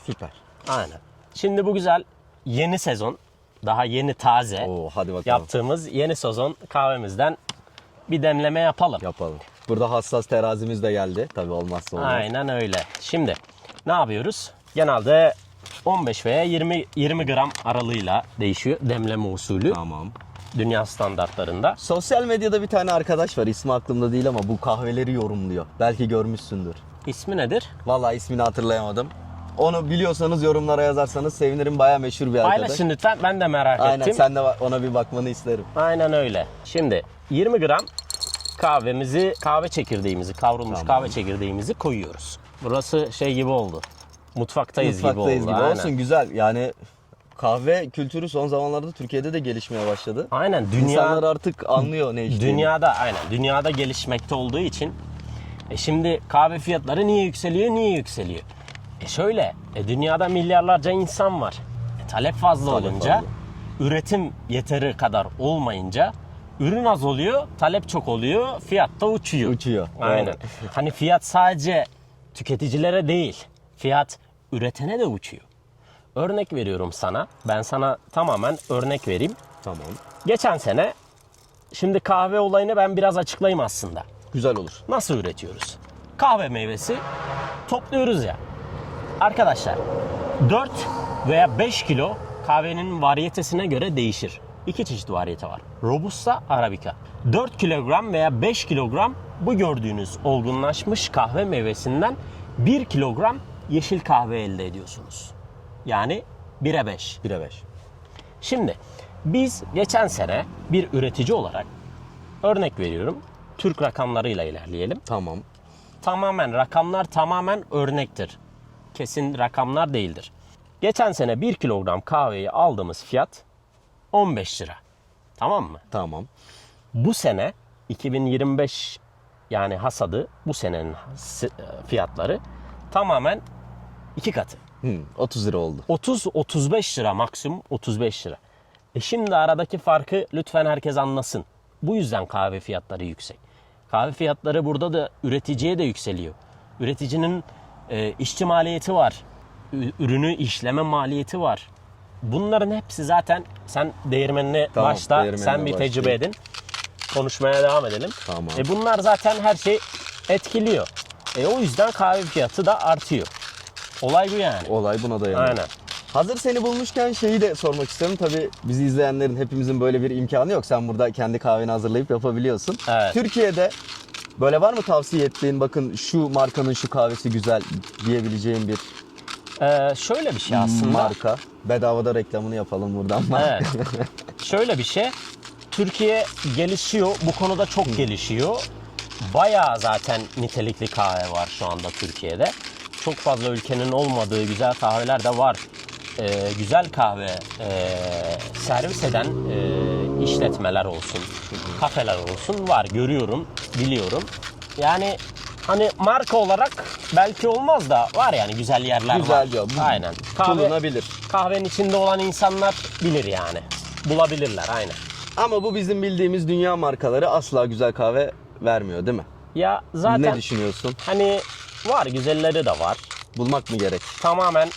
Süper. Aynen. Şimdi bu güzel yeni sezon, daha yeni taze Oo, hadi bakalım. yaptığımız yeni sezon kahvemizden bir demleme yapalım. Yapalım. Burada hassas terazimiz de geldi. Tabii olmazsa olmaz. Aynen öyle. Şimdi ne yapıyoruz? Genelde 15 veya 20 gram aralığıyla değişiyor demleme usulü. Tamam. Dünya standartlarında. Sosyal medyada bir tane arkadaş var. İsmi aklımda değil ama bu kahveleri yorumluyor. Belki görmüşsündür. İsmi nedir? Vallahi ismini hatırlayamadım. Onu biliyorsanız yorumlara yazarsanız sevinirim. Bayağı meşhur bir arkadaş. Paylaşın lütfen. Ben de merak Aynen, ettim. sen de ona bir bakmanı isterim. Aynen öyle. Şimdi 20 gram kahve çekirdeğimizi, kavrulmuş Tamam. kahve çekirdeğimizi koyuyoruz. Burası şey gibi oldu. Mutfaktayız gibi Mutfaktayız oldu. gibi. Aynen. Olsun, güzel. Yani kahve kültürü son zamanlarda Türkiye'de de gelişmeye başladı. Aynen. İnsanlar artık anlıyor ne içtiğini. Dünyada gelişmekte olduğu için şimdi kahve fiyatları niye yükseliyor? Dünyada milyarlarca insan var. Talep fazla Talep olunca, fazla. üretim yeteri kadar olmayınca ürün az oluyor, talep çok oluyor, fiyat da uçuyor. Uçuyor. Aynen. Doğru. Hani fiyat sadece tüketicilere değil, fiyat üretene de uçuyor. Örnek veriyorum sana. Ben sana tamamen örnek vereyim. Tamam. Geçen sene, şimdi kahve olayını ben biraz açıklayayım aslında. Güzel olur. Nasıl üretiyoruz? Kahve meyvesi topluyoruz ya. Arkadaşlar 4 veya 5 kilo kahvenin varyetesine göre değişir. İki çeşit varyete var. Robusta, Arabica. 4 kilogram veya 5 kilogram bu gördüğünüz olgunlaşmış kahve meyvesinden 1 kilogram yeşil kahve elde ediyorsunuz. Yani 1'e 5. 1'e 5. Şimdi biz geçen sene bir üretici olarak, örnek veriyorum, Türk rakamlarıyla ilerleyelim. Tamam. Rakamlar tamamen örnektir. Kesin rakamlar değildir. Geçen sene 1 kilogram kahveyi aldığımız fiyat 15 lira. Tamam mı? Tamam. Bu sene 2025 yani hasadı, bu senenin fiyatları tamamen 2 katı. 30 lira oldu. 30-35 lira, maksimum 35 lira. Şimdi aradaki farkı lütfen herkes anlasın. Bu yüzden kahve fiyatları yüksek. Kahve fiyatları burada da üreticiye de yükseliyor. Üreticinin işçi maliyeti var. Ürünü işleme maliyeti var. Bunların hepsi zaten, sen değirmenine Tamam, başla, değirmenine sen bir başlayayım. tecrübe edin. Konuşmaya devam edelim. Tamam. Bunlar zaten her şey etkiliyor. O yüzden kahve fiyatı da artıyor. Olay bu yani. Olay buna dayanıyor. Aynen. Hazır seni bulmuşken şeyi de sormak istiyorum. Tabii bizi izleyenlerin hepimizin böyle bir imkanı yok. Sen burada kendi kahveni hazırlayıp yapabiliyorsun. Evet. Türkiye'de böyle var mı tavsiye ettiğin, bakın şu markanın şu kahvesi güzel diyebileceğin bir Şöyle bir şey aslında. marka? Bedavada reklamını yapalım buradan. Evet. Şöyle bir şey. Türkiye gelişiyor. Bu konuda çok gelişiyor. Bayağı zaten nitelikli kahve var şu anda Türkiye'de. Çok fazla ülkenin olmadığı güzel kahveler de var. Güzel kahve servis eden işletmeler olsun, kafeler olsun var. Görüyorum, biliyorum. Yani hani marka olarak belki olmaz da var yani güzel yerler Güzel var. diyor. Aynen. Bulunabilir. Kahvenin içinde olan insanlar bilir yani. Bulabilirler aynen. Ama bu bizim bildiğimiz dünya markaları asla güzel kahve vermiyor değil mi? Ya zaten Ne düşünüyorsun? hani var, güzelleri de var. Bulmak mı gerek? Tamamen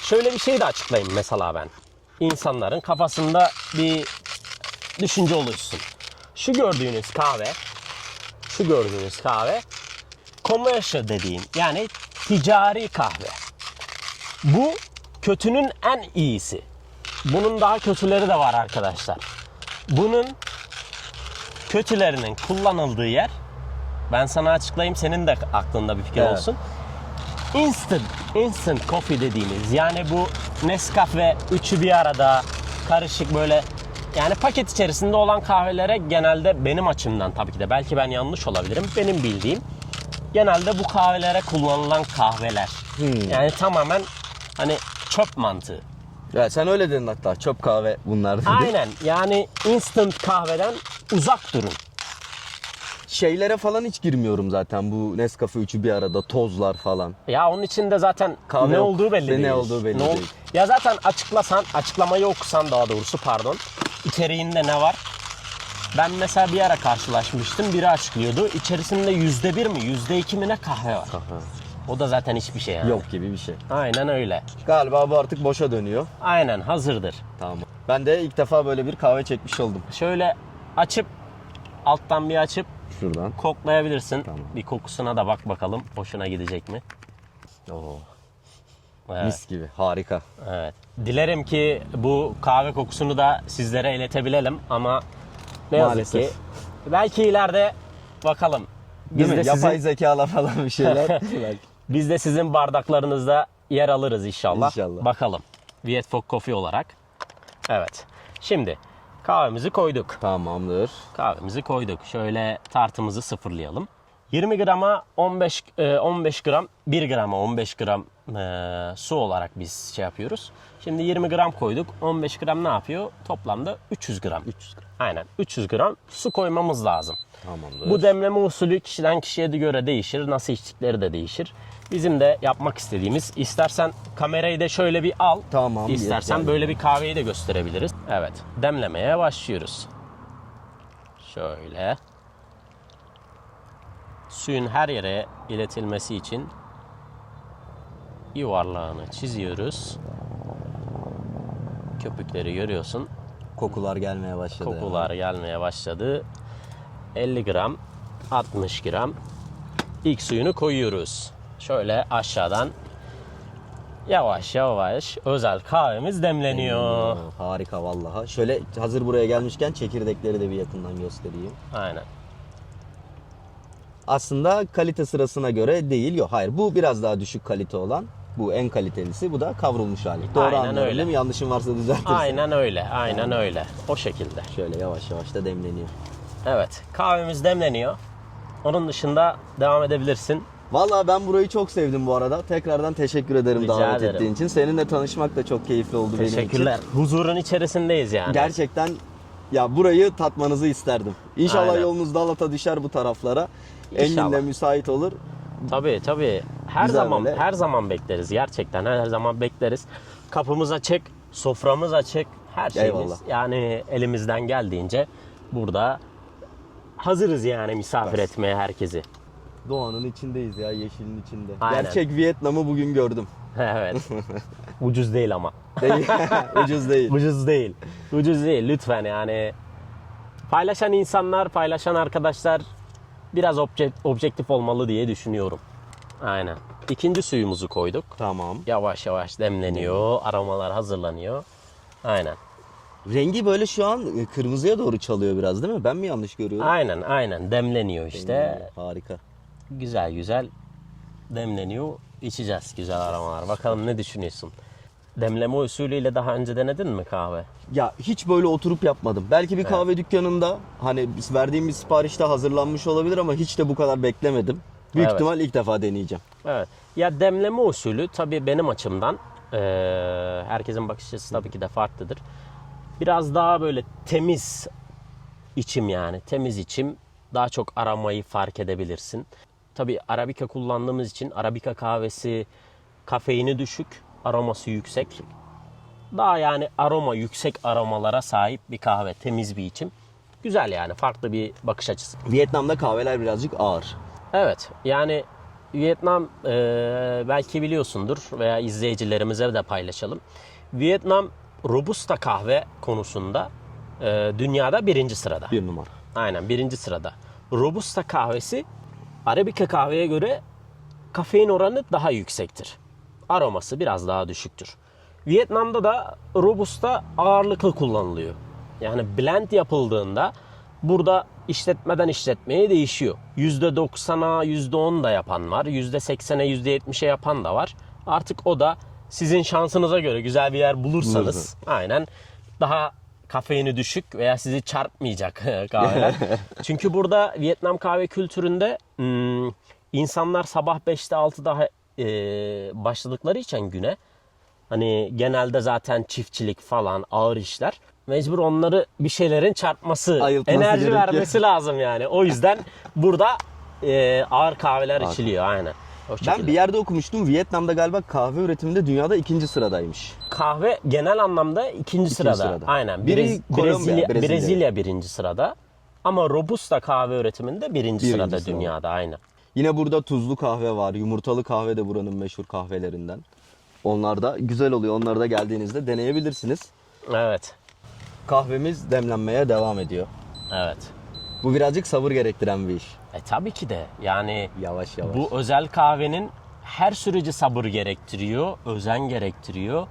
şöyle bir şey de açıklayayım mesela ben. İnsanların kafasında bir düşünce oluşsun. Şu gördüğünüz kahve commercial dediğim, yani ticari kahve. Bu kötünün en iyisi. Bunun daha kötüleri de var arkadaşlar. Bunun kötülerinin kullanıldığı yer, ben sana açıklayayım, senin de aklında bir fikir Evet. olsun. Instant coffee dediğimiz, yani bu Nescafe üçü bir arada karışık böyle, yani paket içerisinde olan kahvelere genelde, benim açımdan tabii ki de, belki ben yanlış olabilirim, benim bildiğim genelde bu kahvelere kullanılan kahveler. Yani tamamen hani çöp mantığı. Ya sen öyle dedin hatta, çöp kahve bunlar dedin. Aynen, yani instant kahveden uzak durun. Şeylere falan hiç girmiyorum zaten, bu Nescafe üçü bir arada, tozlar falan. Ya onun içinde zaten Kahve ne yok. olduğu belli Ne değil. olduğu belli değil. Ya zaten açıklamayı okusan, daha doğrusu pardon, içeriğinde ne var? Ben mesela bir ara karşılaşmıştım, biri açıklıyordu. İçerisinde %1 mi, %2 mi ne kahve var. O da zaten hiçbir şey yani. Yok gibi bir şey. Aynen öyle. Galiba bu artık boşa dönüyor. Aynen, hazırdır. Tamam. Ben de ilk defa böyle bir kahve çekmiş oldum. Şöyle açıp, alttan bir açıp Şuradan. koklayabilirsin. Tamam. Bir kokusuna da bak bakalım, hoşuna gidecek mi? Oo, Evet. mis gibi, harika. Evet. Dilerim ki bu kahve kokusunu da sizlere iletebilelim ama ne yazık Maalesef. ki belki ileride bakalım. Değil mi? Yapay sizin, zekayla falan bir şeyler. Belki. biz de sizin bardaklarınızda yer alırız inşallah. İnşallah. Bakalım. Vietfok Coffee olarak. Evet. Şimdi kahvemizi koyduk. Tamamdır. Kahvemizi koyduk. Şöyle tartımızı sıfırlayalım. 20 grama 15 gram, 1 grama 15 gram su olarak biz şey yapıyoruz. Şimdi 20 gram koyduk. 15 gram ne yapıyor? Toplamda 300 gram. 300 gram. Aynen 300 gram su koymamız lazım. Tamamdır. Bu demleme usulü kişiden kişiye de göre değişir. Nasıl içtikleri de değişir. Bizim de yapmak istediğimiz, istersen kamerayı da şöyle bir al. Tamam, İstersen yeterli. böyle bir kahveyi de gösterebiliriz. Evet, demlemeye başlıyoruz. Şöyle. Suyun her yere iletilmesi için yuvarlağını çiziyoruz. Köpükleri görüyorsun. Kokular gelmeye başladı. Kokular gelmeye başladı. 50 gram, 60 gram ilk suyunu koyuyoruz. Şöyle aşağıdan yavaş yavaş özel kahvemiz demleniyor. Harika vallahi. Şöyle hazır buraya gelmişken çekirdekleri de bir yakından göstereyim. Aynen. aslında kalite sırasına göre değil. Yok hayır, bu biraz daha düşük kalite olan. Bu en kalitelisi. Bu da kavrulmuş hali. Doğru Aynen anlıyorum öyle. değil mi? Yanlışım varsa düzeltirsin. Aynen öyle. Aynen öyle. O şekilde. Şöyle yavaş yavaş da demleniyor. Evet. Kahvemiz demleniyor. Onun dışında devam edebilirsin. Vallahi ben burayı çok sevdim bu arada. Tekrardan teşekkür ederim Rica davet ederim. ettiğin için. Seninle tanışmak da çok keyifli oldu benim için. Teşekkürler. Huzurun içerisindeyiz yani. Gerçekten ya burayı tatmanızı isterdim. İnşallah Aynen. yolunuz Dalata düşer bu taraflara. İnşallah. Engin de müsait olur. Tabii. Her Güzel zaman böyle. her zaman bekleriz. Gerçekten her zaman bekleriz. Kapımız açık, soframız açık. Her şeyimiz Eyvallah. yani elimizden geldiğince burada hazırız yani misafir Süper. etmeye herkesi. Doğanın içindeyiz ya, yeşilin içinde. Aynen. Gerçek Vietnam'ı bugün gördüm. Evet. Ucuz değil ama. Değil. Ucuz değil. Ucuz değil. Ucuz değil lütfen yani. Paylaşan insanlar, paylaşan arkadaşlar biraz objektif olmalı diye düşünüyorum. Aynen. İkinci suyumuzu koyduk. Tamam. Yavaş yavaş demleniyor. Aromalar hazırlanıyor. Aynen. Rengi böyle şu an kırmızıya doğru çalıyor biraz değil mi? Ben mi yanlış görüyorum? Aynen. Demleniyor işte. Harika. Güzel demleniyor. İçeceğiz güzel aromalar. Bakalım ne düşünüyorsun? Demleme usulüyle daha önce denedin mi kahve? Ya hiç böyle oturup yapmadım. Belki bir kahve dükkanında hani biz verdiğim bir siparişte hazırlanmış olabilir ama hiç de bu kadar beklemedim. Büyük Evet. ihtimal ilk defa deneyeceğim. Evet. Ya demleme usulü tabii benim açımdan herkesin bakış açısı tabii ki de farklıdır. Biraz daha böyle temiz içim yani. Temiz içim. Daha çok aromayı fark edebilirsin. Tabii Arabica kullandığımız için Arabica kahvesi kafeini düşük, aroması yüksek. Daha yani aroma, yüksek aromalara sahip bir kahve. Temiz bir içim. Güzel yani. Farklı bir bakış açısı. Vietnam'da kahveler birazcık ağır. Evet. Yani Vietnam belki biliyorsundur veya izleyicilerimize de paylaşalım. Vietnam Robusta kahve konusunda dünyada birinci sırada. Bir numara. Aynen birinci sırada. Robusta kahvesi Arabica kahveye göre kafein oranı daha yüksektir. Aroması biraz daha düşüktür. Vietnam'da da Robusta ağırlıklı kullanılıyor. Yani blend yapıldığında burada işletmeden işletmeye değişiyor. %90'a %10 da yapan var. %80'e %70'e yapan da var. Artık o da sizin şansınıza göre güzel bir yer bulursanız aynen daha kafeini düşük veya sizi çarpmayacak kahveler. Çünkü burada Vietnam kahve kültüründe insanlar sabah 5'te 6'da başladıkları için güne hani genelde zaten çiftçilik falan ağır işler. Mecbur onları bir şeylerin çarpması, Ayıltması enerji gerekiyor. vermesi lazım yani. O yüzden burada ağır kahveler içiliyor aynen. O şekilde. Ben bir yerde okumuştum. Vietnam'da galiba kahve üretiminde dünyada 2. sıradaymış. Kahve genel anlamda ikinci sırada. sırada. Aynen. Biri Kolombiya, Brezilya birinci sırada. Ama Robusta kahve üretiminde birinci sırada sırada. dünyada aynen. Yine burada tuzlu kahve var. Yumurtalı kahve de buranın meşhur kahvelerinden. Onlar da güzel oluyor. Onları da geldiğinizde deneyebilirsiniz. Evet. Kahvemiz demlenmeye devam ediyor. Evet. Bu birazcık sabır gerektiren bir iş. Tabii ki de yani Yavaş yavaş. bu özel kahvenin her süreci sabır gerektiriyor, özen gerektiriyor.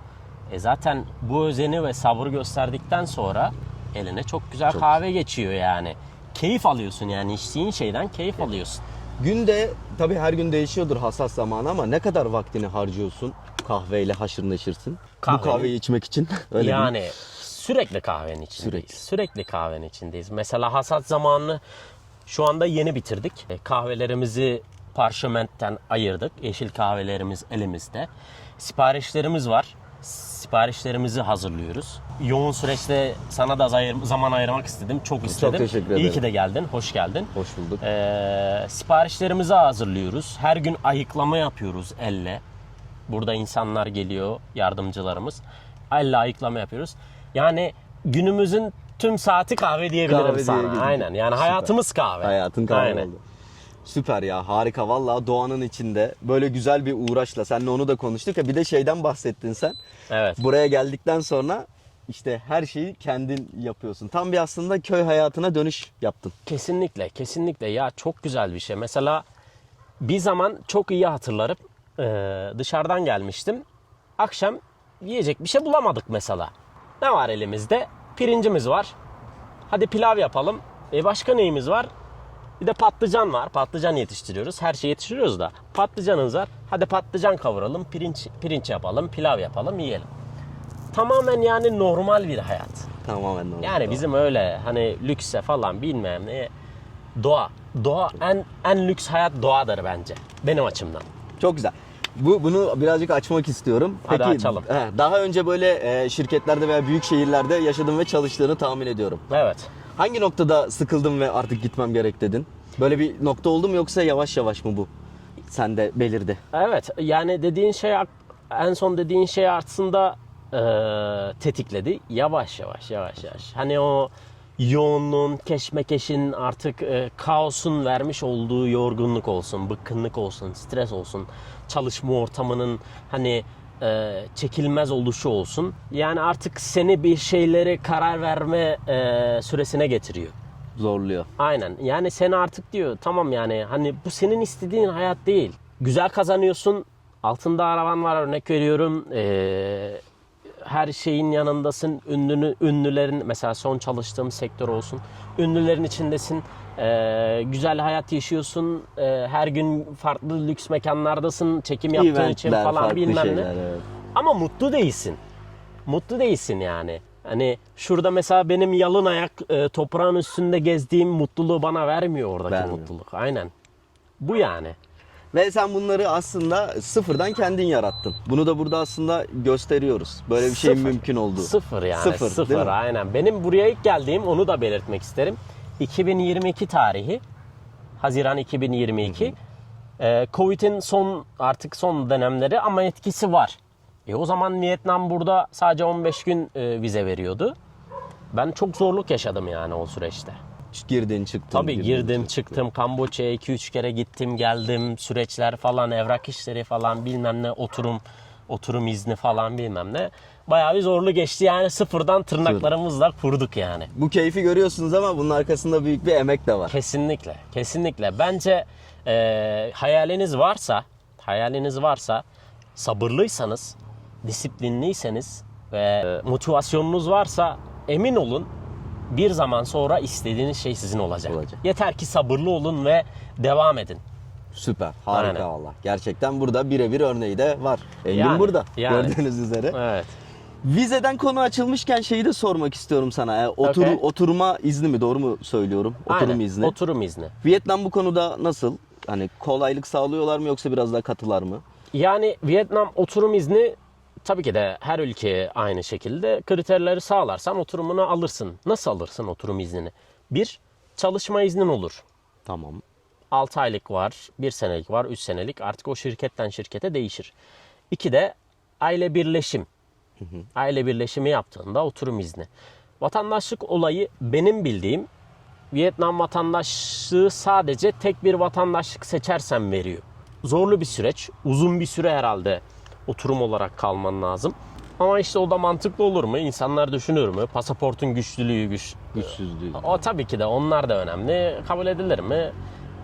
Zaten bu özeni ve sabır gösterdikten sonra eline çok güzel kahve geçiyor yani. Keyif alıyorsun yani içtiğin şeyden keyif alıyorsun. Günde tabii her gün değişiyordur hassas zamanı ama ne kadar vaktini harcıyorsun kahveyle haşır neşirsin? Bu Kahvenin- kahveyi içmek için. Öyle Yani değil. sürekli kahvenin içindeyiz. Sürekli. Sürekli kahvenin içindeyiz. Mesela hasat zamanını şu anda yeni bitirdik. Kahvelerimizi parşömentten ayırdık. Yeşil kahvelerimiz elimizde. Siparişlerimiz var. Siparişlerimizi hazırlıyoruz. Yoğun süreçte sana da zaman ayırmak istedim. Çok istedim. teşekkür İyi ederim. ki de geldin. Hoş geldin. Hoş bulduk. Siparişlerimizi hazırlıyoruz. Her gün ayıklama yapıyoruz elle. Burada insanlar geliyor, yardımcılarımız. Elle ayıklama yapıyoruz. Yani günümüzün tüm saati kahve diyebilirim Kahve sana. diyebilirim. Aynen. Yani Süper. hayatımız kahve. Hayatın kahve Aynen. oldu. Süper ya, harika vallahi, doğanın içinde böyle güzel bir uğraşla seninle onu da konuştuk ya, bir de şeyden bahsettin sen. Evet. Buraya geldikten sonra işte her şeyi kendin yapıyorsun. Tam bir aslında köy hayatına dönüş yaptın. Kesinlikle, kesinlikle. Ya çok güzel bir şey. Mesela bir zaman çok iyi hatırlarım. Dışarıdan gelmiştim. Akşam yiyecek bir şey bulamadık mesela. Ne var elimizde? Pirincimiz var. Hadi pilav yapalım. Başka neyimiz var? Bir de patlıcan var. Patlıcan yetiştiriyoruz. Her şeyi yetiştiriyoruz da. Patlıcanımız var. Hadi patlıcan kavuralım, pirinç yapalım, pilav yapalım, yiyelim. Tamamen yani normal bir hayat. Tamamen normal. Yani bizim öyle hani lükse falan bilmem ne. Doğa. Doğa en lüks hayat doğadır bence. Benim açımdan. Çok güzel. Bunu birazcık açmak istiyorum. Hadi açalım. Daha önce böyle şirketlerde veya büyük şehirlerde yaşadın ve çalıştığını tahmin ediyorum. Evet. Hangi noktada sıkıldım ve artık gitmem gerek dedin? Böyle bir nokta oldu mu yoksa yavaş yavaş mı bu sende belirdi? Evet. Yani dediğin şey en son dediğin şey aslında tetikledi. Yavaş yavaş. Hani o yoğunluğun, keşmekeşin artık kaosun vermiş olduğu yorgunluk olsun, bıkkınlık olsun, stres olsun, çalışma ortamının hani çekilmez oluşu olsun. Yani artık seni bir şeyleri karar verme süresine getiriyor. Zorluyor. Aynen. Yani seni artık diyor tamam yani hani bu senin istediğin hayat değil. Güzel kazanıyorsun. Altında araban var örnek veriyorum. Her şeyin yanındasın. Ünlülerin mesela son çalıştığım sektör olsun. Ünlülerin içindesin. Güzel hayat yaşıyorsun. Her gün farklı lüks mekanlardasın. Çekim yaptığın için Eventler, falan farklı bilmem şeyler, ne. evet. Ama mutlu değilsin. Mutlu değilsin yani. Hani şurada mesela benim yalın ayak toprağın üstünde gezdiğim mutluluğu bana vermiyor oradaki Vermiyor. mutluluk. Aynen. Bu yani. Ve sen bunları aslında sıfırdan kendin yarattın. Bunu da burada aslında gösteriyoruz. Böyle bir şeyin Sıfır. mümkün olduğu. Sıfır yani. Sıfır, değil Sıfır mi? aynen. Benim buraya ilk geldiğim onu da belirtmek isterim. 2022 tarihi. Haziran 2022. Covid'in artık son dönemleri ama etkisi var. O zaman Vietnam burada sadece 15 gün vize veriyordu. Ben çok zorluk yaşadım yani o süreçte. Girdin çıktın. Tabii girdim çıktım. Kamboçya'ya 2-3 kere gittim geldim. Süreçler falan, evrak işleri falan bilmem ne, oturum izni falan bilmem ne. Bayağı bir zorlu geçti yani sıfırdan tırnaklarımızla kurduk yani. Bu keyfi görüyorsunuz ama bunun arkasında büyük bir emek de var. Kesinlikle, kesinlikle. Bence hayaliniz varsa, sabırlıysanız, disiplinliyseniz ve motivasyonunuz varsa emin olun bir zaman sonra istediğiniz şey sizin olacak. Yeter ki sabırlı olun ve devam edin. Süper, harika Aynen. valla. Gerçekten burada birebir örneği de var. Engin Yani, burada yani. gördüğünüz üzere. Evet. Vizeden konu açılmışken şeyi de sormak istiyorum sana. Okay. Oturma izni mi? Doğru mu söylüyorum? Oturum Aynen. izni. Oturum izni. Vietnam bu konuda nasıl? Hani kolaylık sağlıyorlar mı yoksa biraz daha katılar mı? Yani Vietnam oturum izni tabii ki de her ülkeye aynı şekilde kriterleri sağlarsan oturumunu alırsın. Nasıl alırsın oturum iznini? Bir, çalışma iznin olur. Tamam. 6 aylık var, 1 senelik var, 3 senelik. Artık o şirketten şirkete değişir. 2 de aile birleşim. Aile birleşimi yaptığında oturum izni. Vatandaşlık olayı benim bildiğim Vietnam vatandaşlığı sadece tek bir vatandaşlık seçersen veriyor. Zorlu bir süreç, uzun bir süre herhalde oturum olarak kalman lazım. Ama işte o da mantıklı olur mu? İnsanlar düşünür mü? Pasaportun Güçsüzlüğü. O tabii ki de onlar da önemli. Kabul edilir mi?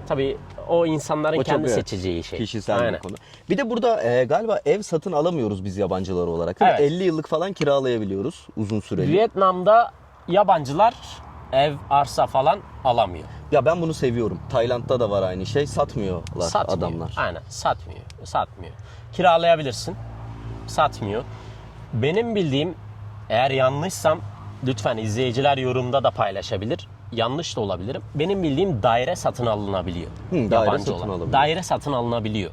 Tabii o insanların O çok kendi evet, seçeceği şey. kişisel Aynen. bir konu. Bir de burada galiba ev satın alamıyoruz biz yabancılar olarak. Evet. 50 yıllık falan kiralayabiliyoruz uzun süreli. Vietnam'da yabancılar ev, arsa falan alamıyor. Ya ben bunu seviyorum. Tayland'da da var aynı şey. Satmıyorlar Satmıyor. adamlar. Aynen satmıyor. Kiralayabilirsin. Satmıyor. Benim bildiğim eğer yanlışsam lütfen izleyiciler yorumda da paylaşabilir. Yanlış da olabilirim. Benim bildiğim daire satın alınabiliyor. Daire satın alabiliyor. Daire satın alınabiliyor.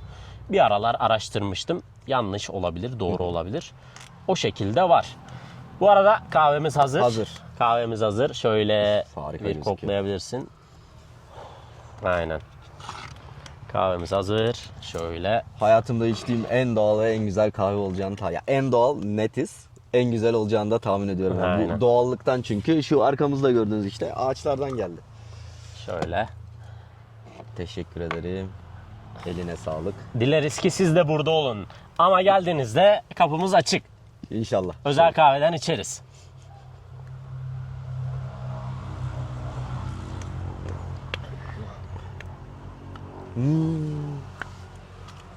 Bir aralar araştırmıştım. Yanlış olabilir, doğru olabilir. O şekilde var. Bu arada kahvemiz hazır. Hazır. Kahvemiz hazır. Şöyle Harika bir gözüküyor. koklayabilirsin. Aynen. Kahvemiz hazır. Şöyle. Hayatımda içtiğim en doğal ve en güzel kahve olacağını en doğal, netiz, en güzel olacağını da tahmin ediyorum. Yani Aynen. bu doğallıktan çünkü şu arkamızda gördüğünüz işte ağaçlardan geldi. Şöyle. Teşekkür ederim. Eline sağlık. Dileriz ki siz de burada olun. Ama geldiğinizde kapımız açık. İnşallah. Özel kahveden içeriz.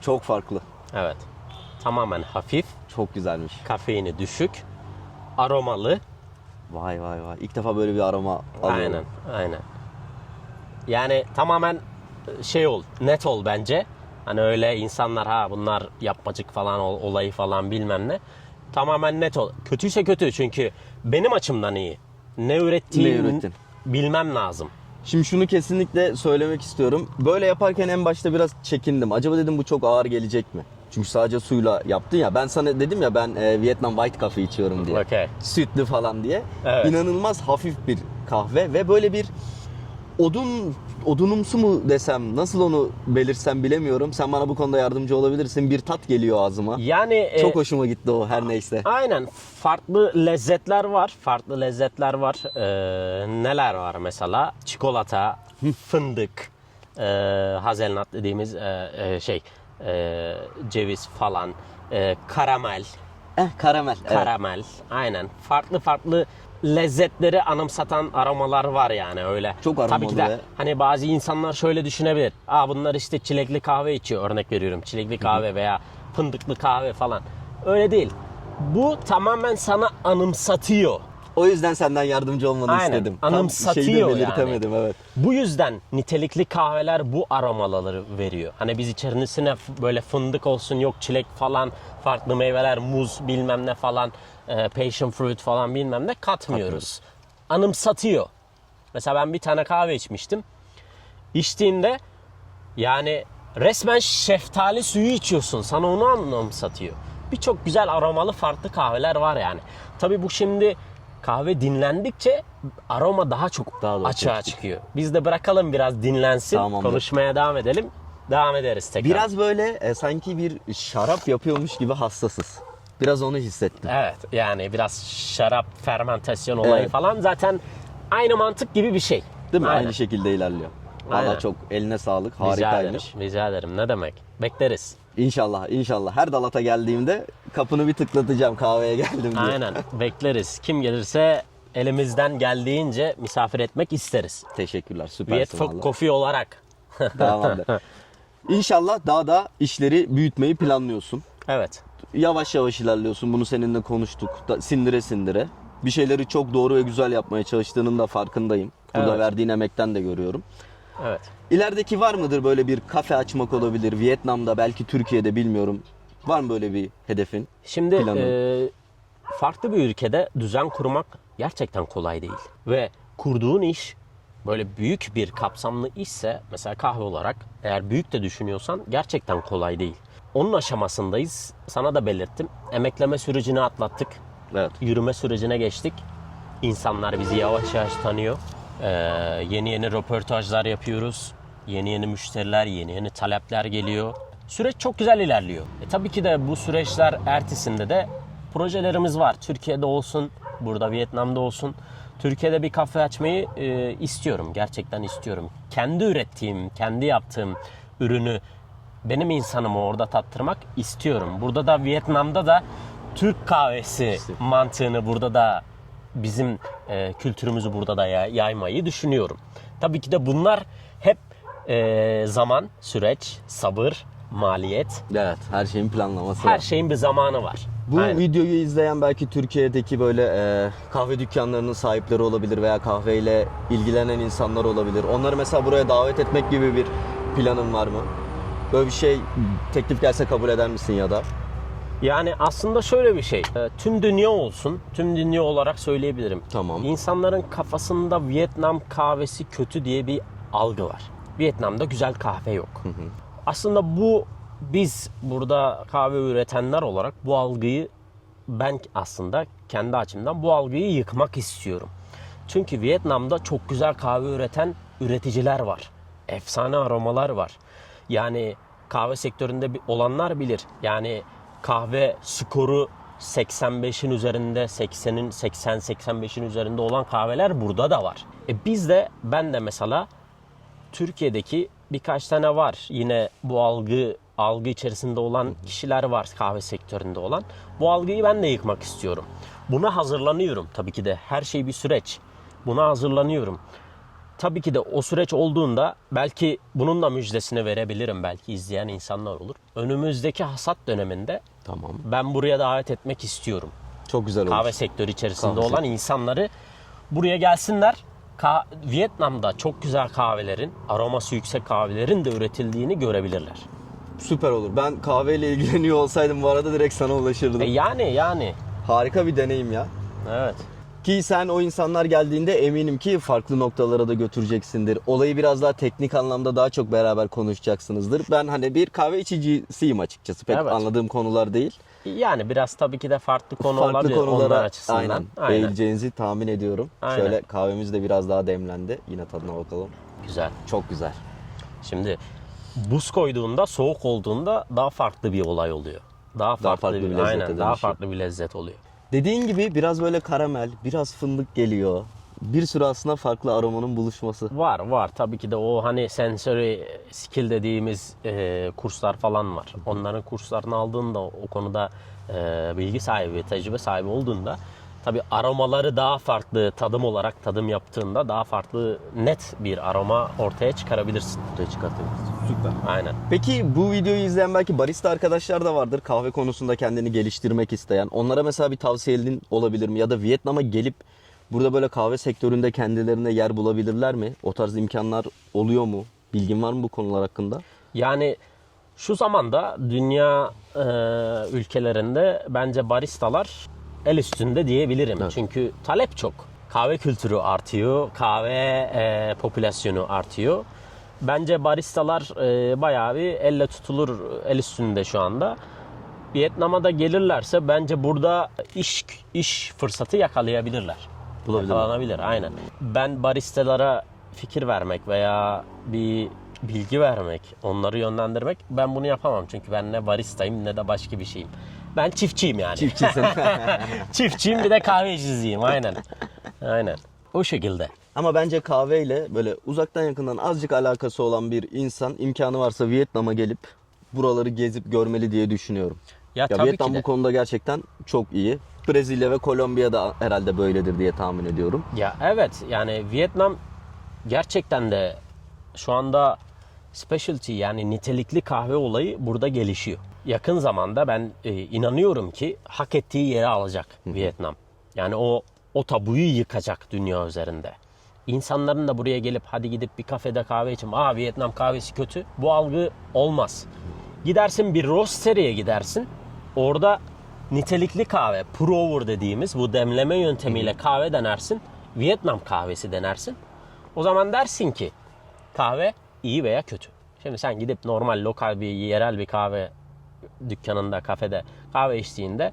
Çok farklı. Evet. Tamamen hafif. Çok güzelmiş. Kafeini düşük. Aromalı. Vay vay vay. İlk defa böyle bir aroma alıyorum. Aynen. Yani tamamen şey ol, net ol bence. Hani öyle insanlar ha bunlar yapmacık falan olayı falan bilmem ne. Tamamen net ol. Kötüyse kötü çünkü benim açımdan iyi. Ne ürettiğimi bilmem lazım. Şimdi şunu kesinlikle söylemek istiyorum. Böyle yaparken en başta biraz çekindim. Acaba dedim bu çok ağır gelecek mi? Çünkü sadece suyla yaptın ya. Ben sana dedim ya ben Vietnam White Coffee içiyorum diye. Okay. Sütlü falan diye. Evet. İnanılmaz hafif bir kahve ve böyle bir odunumsu mu desem, nasıl onu belirsem bilemiyorum. Sen bana bu konuda yardımcı olabilirsin. Bir tat geliyor ağzıma. Yani Çok hoşuma gitti o her neyse. aynen farklı lezzetler var. Farklı lezzetler var. Neler var mesela? Çikolata, fındık, hazelnut dediğimiz ceviz falan, karamel. Karamel. Evet. Karamel. Aynen. Farklı farklı lezzetleri anımsatan aromalar var yani öyle. Çok aromalı Tabii ki de ve- hani bazı insanlar şöyle düşünebilir. Bunlar işte çilekli kahve içiyor, örnek veriyorum. Çilekli kahve veya fındıklı kahve falan. Öyle değil. Bu tamamen sana anımsatıyor. O yüzden senden yardımcı olmanı Aynen. istedim. Anımsatıyor Tam şeyi de yani. belirtemedim evet. Bu yüzden nitelikli kahveler bu aromaları veriyor. Hani biz içerisine böyle fındık olsun, yok çilek falan, farklı meyveler, muz bilmem ne falan, passion fruit falan bilmem ne katmıyoruz. Anımsatıyor. Mesela ben bir tane kahve içmiştim. İçtiğinde yani resmen şeftali suyu içiyorsun. Sana onu anımsatıyor. Birçok güzel aromalı farklı kahveler var yani. Tabii bu şimdi kahve dinlendikçe aroma daha çok Daha da açığa ortaya çıkıyor. Biz de bırakalım biraz dinlensin. Tamamdır. Konuşmaya devam edelim. Devam ederiz tekrar. Biraz böyle sanki bir şarap yapıyormuş gibi hassasız. Biraz onu hissettim. Evet yani biraz şarap fermentasyon olayı Evet. falan zaten aynı mantık gibi bir şey. Değil mi? Aynen. Aynı şekilde ilerliyor. Valla Aynen. çok eline sağlık. Rica ederim. Harikaymış. Rica ederim. Ne demek? Bekleriz. İnşallah, inşallah. Her Dalat'a geldiğimde kapını bir tıklatacağım kahveye geldim diye. Aynen. Bekleriz. Kim gelirse elimizden geldiğince misafir etmek isteriz. Teşekkürler. Süpersin Vietfok valla. Coffee olarak. Tamamdır. İnşallah daha da işleri büyütmeyi planlıyorsun. Evet. Yavaş yavaş ilerliyorsun. Bunu seninle konuştuk. Sindire sindire. Bir şeyleri çok doğru ve güzel yapmaya çalıştığının da farkındayım. Burada Evet. verdiğin emekten de görüyorum. Evet. İlerideki var mıdır böyle bir kafe açmak olabilir? Vietnam'da, belki Türkiye'de, bilmiyorum. Var mı böyle bir hedefin? Şimdi Planın. farklı bir ülkede düzen kurmak gerçekten kolay değil. Ve kurduğun iş böyle büyük bir kapsamlı işse, mesela kahve olarak eğer büyük de düşünüyorsan gerçekten kolay değil. Onun aşamasındayız. Sana da belirttim. Emekleme sürecini atlattık. Evet. Yürüme sürecine geçtik. İnsanlar bizi yavaş yavaş tanıyor. Yeni yeni röportajlar yapıyoruz. Yeni yeni müşteriler, yeni yeni talepler geliyor. Süreç çok güzel ilerliyor. Tabii ki de bu süreçler ertesinde de projelerimiz var. Türkiye'de olsun, burada Vietnam'da olsun. Türkiye'de bir kafe açmayı istiyorum. Gerçekten istiyorum. Kendi ürettiğim, kendi yaptığım ürünü benim insanımı orada tattırmak istiyorum. Burada da Vietnam'da da Türk kahvesi mantığını burada da bizim kültürümüzü burada da yaymayı düşünüyorum. Tabii ki de bunlar hep zaman, süreç, sabır, maliyet. Evet, her şeyin planlaması Her var. şeyin bir zamanı var. Bu Aynen. videoyu izleyen belki Türkiye'deki böyle kahve dükkanlarının sahipleri olabilir veya kahveyle ilgilenen insanlar olabilir. Onları mesela buraya davet etmek gibi bir planın var mı? Böyle bir şey teklif gelse kabul eder misin ya da? Yani aslında şöyle bir şey. Tüm dünya olsun. Tüm dünya olarak söyleyebilirim. Tamam. İnsanların kafasında Vietnam kahvesi kötü diye bir algı var. Vietnam'da güzel kahve yok. Aslında biz burada kahve üretenler olarak bu algıyı, ben aslında kendi açımdan bu algıyı yıkmak istiyorum. Çünkü Vietnam'da çok güzel kahve üreten üreticiler var. Efsane aromalar var. Yani kahve sektöründe olanlar bilir. Yani kahve skoru 85'in üzerinde, 80'in 80-85'in üzerinde olan kahveler burada da var. Ben de mesela Türkiye'deki birkaç tane var. Yine bu algı içerisinde olan kişiler var, kahve sektöründe olan. Bu algıyı ben de yıkmak istiyorum. Buna hazırlanıyorum tabii ki de. Her şey bir süreç. Buna hazırlanıyorum. Tabii ki de o süreç olduğunda belki bunun da müjdesini verebilirim. Belki izleyen insanlar olur. Önümüzdeki hasat döneminde Tamam. ben buraya davet etmek istiyorum. Çok güzel olur. Kahve sektörü içerisinde Kahve olan insanları buraya gelsinler. Vietnam'da çok güzel kahvelerin, aroması yüksek kahvelerin de üretildiğini görebilirler. Süper olur. Ben kahveyle ilgileniyor olsaydım bu arada direkt sana ulaşırdım. Yani. Harika bir deneyim ya. Evet. Ki sen o insanlar geldiğinde eminim ki farklı noktalara da götüreceksindir. Olayı biraz daha teknik anlamda daha çok beraber konuşacaksınızdır. Ben hani bir kahve içicisiyim açıkçası. Pek Evet. anladığım konular değil. Yani biraz tabii ki de farklı konu Farklı olabilir konulara onlar açısından. aynen eğileceğinizi tahmin ediyorum. Aynen. Şöyle kahvemiz de biraz daha demlendi. Yine tadına bakalım. Güzel. Çok güzel. Şimdi buz koyduğunda, soğuk olduğunda daha farklı bir olay oluyor. Daha farklı bir lezzete aynen, daha dönüşüyor. farklı bir lezzet oluyor. Dediğin gibi biraz böyle karamel, biraz fındık geliyor. Bir sürü aslında farklı aromanın buluşması. Var tabii ki de o hani sensory skill dediğimiz kurslar falan var. Onların kurslarını aldığında o konuda bilgi sahibi, tecrübe sahibi olduğunda tabii aromaları daha farklı tadım yaptığında daha farklı net bir aroma ortaya çıkarabilirsin. Ortaya çıkartabiliriz. Süper. Aynen. Peki bu videoyu izleyen belki barista arkadaşlar da vardır. Kahve konusunda kendini geliştirmek isteyen. Onlara mesela bir tavsiyenin olabilir mi? Ya da Vietnam'a gelip burada böyle kahve sektöründe kendilerine yer bulabilirler mi? O tarz imkanlar oluyor mu? Bilgin var mı bu konular hakkında? Yani şu zamanda dünya ülkelerinde bence baristalar el üstünde diyebilirim. Evet. Çünkü talep çok. Kahve kültürü artıyor, kahve popülasyonu artıyor. Bence baristalar bayağı bir elle tutulur, el üstünde şu anda. Vietnam'a da gelirlerse bence burada iş fırsatı yakalayabilirler. Yakalanabilir, aynen. Ben baristalara fikir vermek veya bir bilgi vermek, onları yönlendirmek, ben bunu yapamam. Çünkü ben ne baristayım ne de başka bir şeyim. Ben çiftçiyim yani. Çiftçisin. Çiftçiyim, bir de kahvecisiyim, aynen. Aynen. O şekilde. Ama bence kahveyle böyle uzaktan yakından azıcık alakası olan bir insan imkanı varsa Vietnam'a gelip buraları gezip görmeli diye düşünüyorum. Ya Ya tabii Vietnam ki de. bu konuda gerçekten çok iyi. Brezilya ve Kolombiya da herhalde böyledir diye tahmin ediyorum. Ya evet, yani Vietnam gerçekten de şu anda specialty, yani nitelikli kahve olayı burada gelişiyor. Yakın zamanda ben inanıyorum ki hak ettiği yeri alacak Vietnam. Yani o tabuyu yıkacak dünya üzerinde. İnsanların da buraya gelip hadi gidip bir kafede kahve içeyim, Vietnam kahvesi kötü, bu algı olmaz. Gidersin bir roastery'e gidersin. Orada nitelikli kahve, pour-over dediğimiz bu demleme yöntemiyle kahve denersin. Vietnam kahvesi denersin. O zaman dersin ki kahve iyi veya kötü. Şimdi sen gidip normal lokal bir yerel bir kahve dükkanında, kafede kahve içtiğinde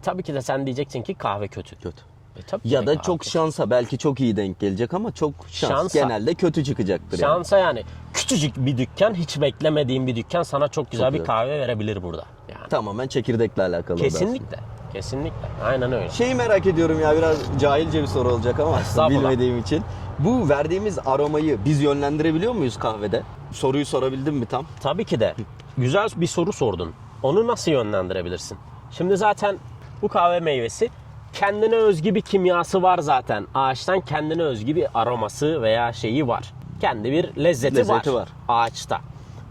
tabii ki de sen diyeceksin ki kahve kötü. Kötü. Tabii ki Ya de da kahve çok kötü. şansa belki çok iyi denk gelecek ama çok Şansa. genelde kötü çıkacaktır yani. Şansa yani küçücük bir dükkan, hiç beklemediğin bir dükkan sana çok güzel Çok bir güzel. kahve verebilir burada. Yani. Tamamen çekirdekle alakalı. o da aslında. Kesinlikle. Kesinlikle. Aynen öyle. Şeyi merak ediyorum ya, biraz cahilce bir soru olacak ama Estağfurullah. bilmediğim için. Bu verdiğimiz aromayı biz yönlendirebiliyor muyuz kahvede? Soruyu sorabildim mi tam? Tabii ki de. Güzel bir soru sordun. Onu nasıl yönlendirebilirsin? Şimdi zaten bu kahve meyvesi kendine özgü bir kimyası var zaten. Ağaçtan kendine özgü bir aroması veya şeyi var. Kendi bir lezzeti var ağaçta.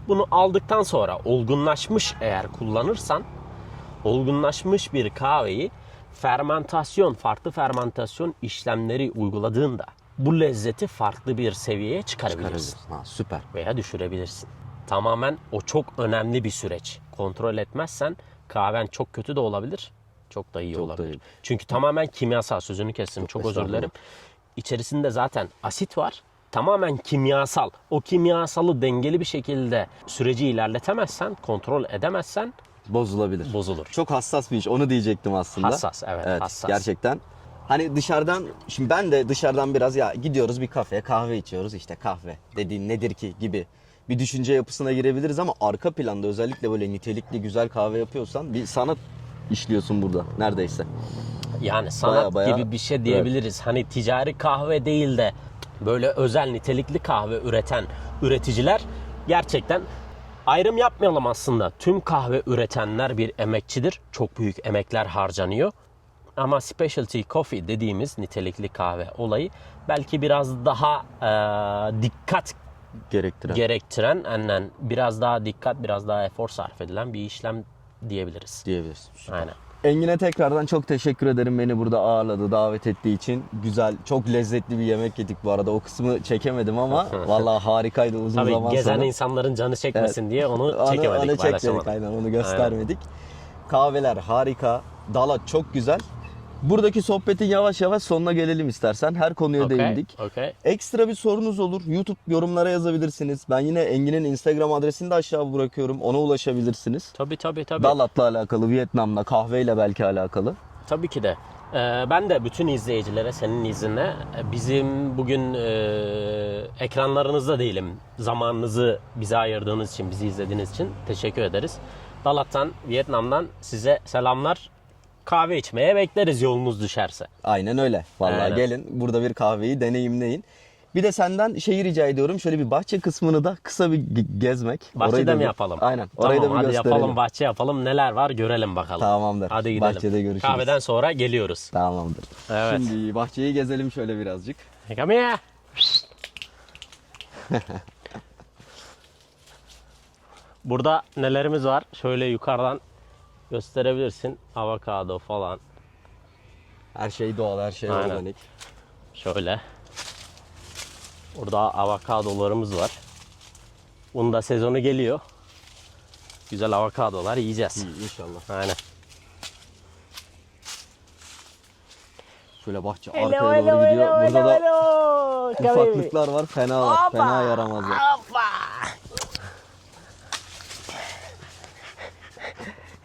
Bunu aldıktan sonra olgunlaşmış eğer kullanırsan, olgunlaşmış bir kahveyi farklı fermentasyon işlemleri uyguladığında bu lezzeti farklı bir seviyeye çıkarabilirsin. Ha, süper. Veya düşürebilirsin. Tamamen o çok önemli bir süreç. Kontrol etmezsen kahven çok kötü de olabilir, çok da iyi Çok da olabilir. iyi. Çünkü tamamen kimyasal, sözünü kestim, çok özür estağfurullah. dilerim. İçerisinde zaten asit var. Tamamen kimyasal. O kimyasalı dengeli bir şekilde süreci ilerletemezsen, kontrol edemezsen Bozulabilir. bozulur. Çok hassas bir iş. Onu diyecektim aslında. Hassas, evet, hassas. Gerçekten. Hani dışarıdan, şimdi ben de dışarıdan biraz ya gidiyoruz bir kafeye kahve içiyoruz, işte kahve dediğin nedir ki gibi bir düşünce yapısına girebiliriz ama arka planda özellikle böyle nitelikli güzel kahve yapıyorsan bir sanat işliyorsun burada neredeyse. Yani sanat Baya gibi bir şey diyebiliriz. Hani ticari kahve değil de böyle özel nitelikli kahve üreten üreticiler gerçekten, ayrım yapmayalım aslında. Tüm kahve üretenler bir emekçidir. Çok büyük emekler harcanıyor. Ama specialty coffee dediğimiz nitelikli kahve olayı belki biraz daha dikkat gerektiren, biraz daha dikkat, biraz daha efor sarf edilen bir işlem diyebiliriz. Diyebiliriz. Süper. Aynen. Engin'e tekrardan çok teşekkür ederim beni burada ağırladı, davet ettiği için. Güzel, çok lezzetli bir yemek yedik bu arada. O kısmı çekemedim ama vallahi harikaydı uzun Tabii zaman gezen sonra. insanların canı çekmesin diye onu Onu çekemedik, çekmedik, paylaşamadık. aynen onu göstermedik. Kahveler harika, Dalat çok güzel. Buradaki sohbetin yavaş yavaş sonuna gelelim istersen. Her konuya değindik. Okey. Ekstra bir sorunuz olur, YouTube yorumlara yazabilirsiniz. Ben yine Engin'in Instagram adresini de aşağı bırakıyorum. Ona ulaşabilirsiniz. Tabii. Dalat'la alakalı, Vietnam'la, kahveyle belki alakalı. Tabii ki de. Ben de bütün izleyicilere senin izinle bizim bugün ekranlarınızda değilim. Zamanınızı bize ayırdığınız için, bizi izlediğiniz için teşekkür ederiz. Dalat'tan, Vietnam'dan size selamlar. Kahve içmeye bekleriz yolunuz düşerse. Aynen öyle. Vallahi Aynen. gelin burada bir kahveyi deneyimleyin. Bir de senden şeyi rica ediyorum. Şöyle bir bahçe kısmını da kısa bir gezmek. Orayı Bahçede da mi bir- yapalım? Aynen. Orayı Tamam, da bir hadi gösterelim. yapalım, bahçe yapalım. Neler var görelim bakalım. Tamamdır. Hadi gidelim. Bahçede görüşürüz. Kahveden sonra geliyoruz. Tamamdır. Evet. Şimdi bahçeyi gezelim şöyle birazcık. Come here. Burada nelerimiz var? Şöyle yukarıdan gösterebilirsin. Avokado falan. Her şey doğal, her şey Aynen. organik. Şöyle. Burada avokadolarımız var. Bunun da sezonu geliyor. Güzel avokadolar yiyeceğiz. İyi, inşallah. Aynen. Şöyle bahçe arkaya doğru gidiyor. Burada da da ufaklıklar var. Fena var. Fena yaramazlar.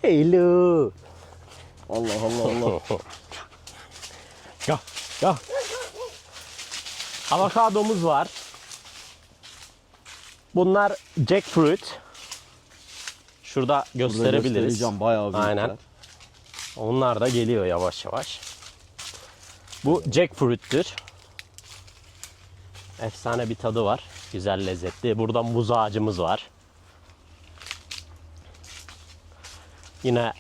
Hello. Allah Allah Allah. Gel, gel. Avokadomuz var. Bunlar jackfruit. Şurada Burada gösterebiliriz. göstereceğim, bayağı büyükler. Aynen. Onlar da geliyor yavaş yavaş. Bu jackfruit'tür. Efsane bir tadı var. Güzel, lezzetli. Burada muz ağacımız var. Yine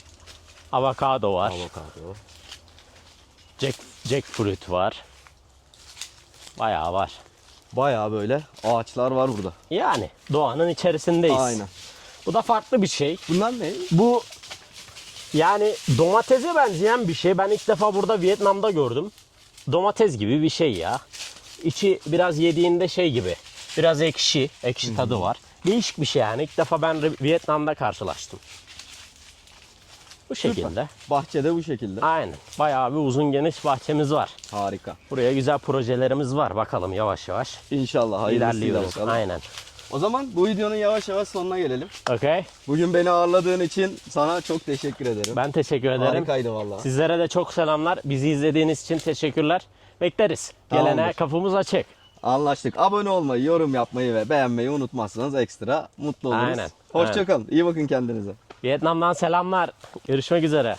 avokado var. Avokado. Jackfruit var. Bayağı var. Bayağı böyle ağaçlar var burada. Yani doğanın içerisindeyiz. Aynen. Bu da farklı bir şey. Bunlar ne? Bu yani domatese benzeyen bir şey. Ben ilk defa burada Vietnam'da gördüm. Domates gibi bir şey ya. İçi biraz yediğinde şey gibi. Biraz ekşi. Ekşi tadı var. Değişik bir şey yani. İlk defa ben Vietnam'da karşılaştım. Bu şekilde. Bahçede bu şekilde. Aynen. Bayağı bir uzun geniş bahçemiz var. Harika. Buraya güzel projelerimiz var. Bakalım yavaş yavaş İnşallah hayırlısıyla ilerliyoruz. bakalım. Aynen. O zaman bu videonun yavaş yavaş sonuna gelelim. Okay. Bugün beni ağırladığın için sana çok teşekkür ederim. Ben teşekkür ederim. Harikaydı vallahi. Sizlere de çok selamlar. Bizi izlediğiniz için teşekkürler. Bekleriz. Gelene Tamamdır. kapımız açık. Anlaştık. Abone olmayı, yorum yapmayı ve beğenmeyi unutmazsanız ekstra mutlu oluruz. Aynen, Hoşça kalın. İyi bakın kendinize. Vietnam'dan selamlar. Görüşmek üzere.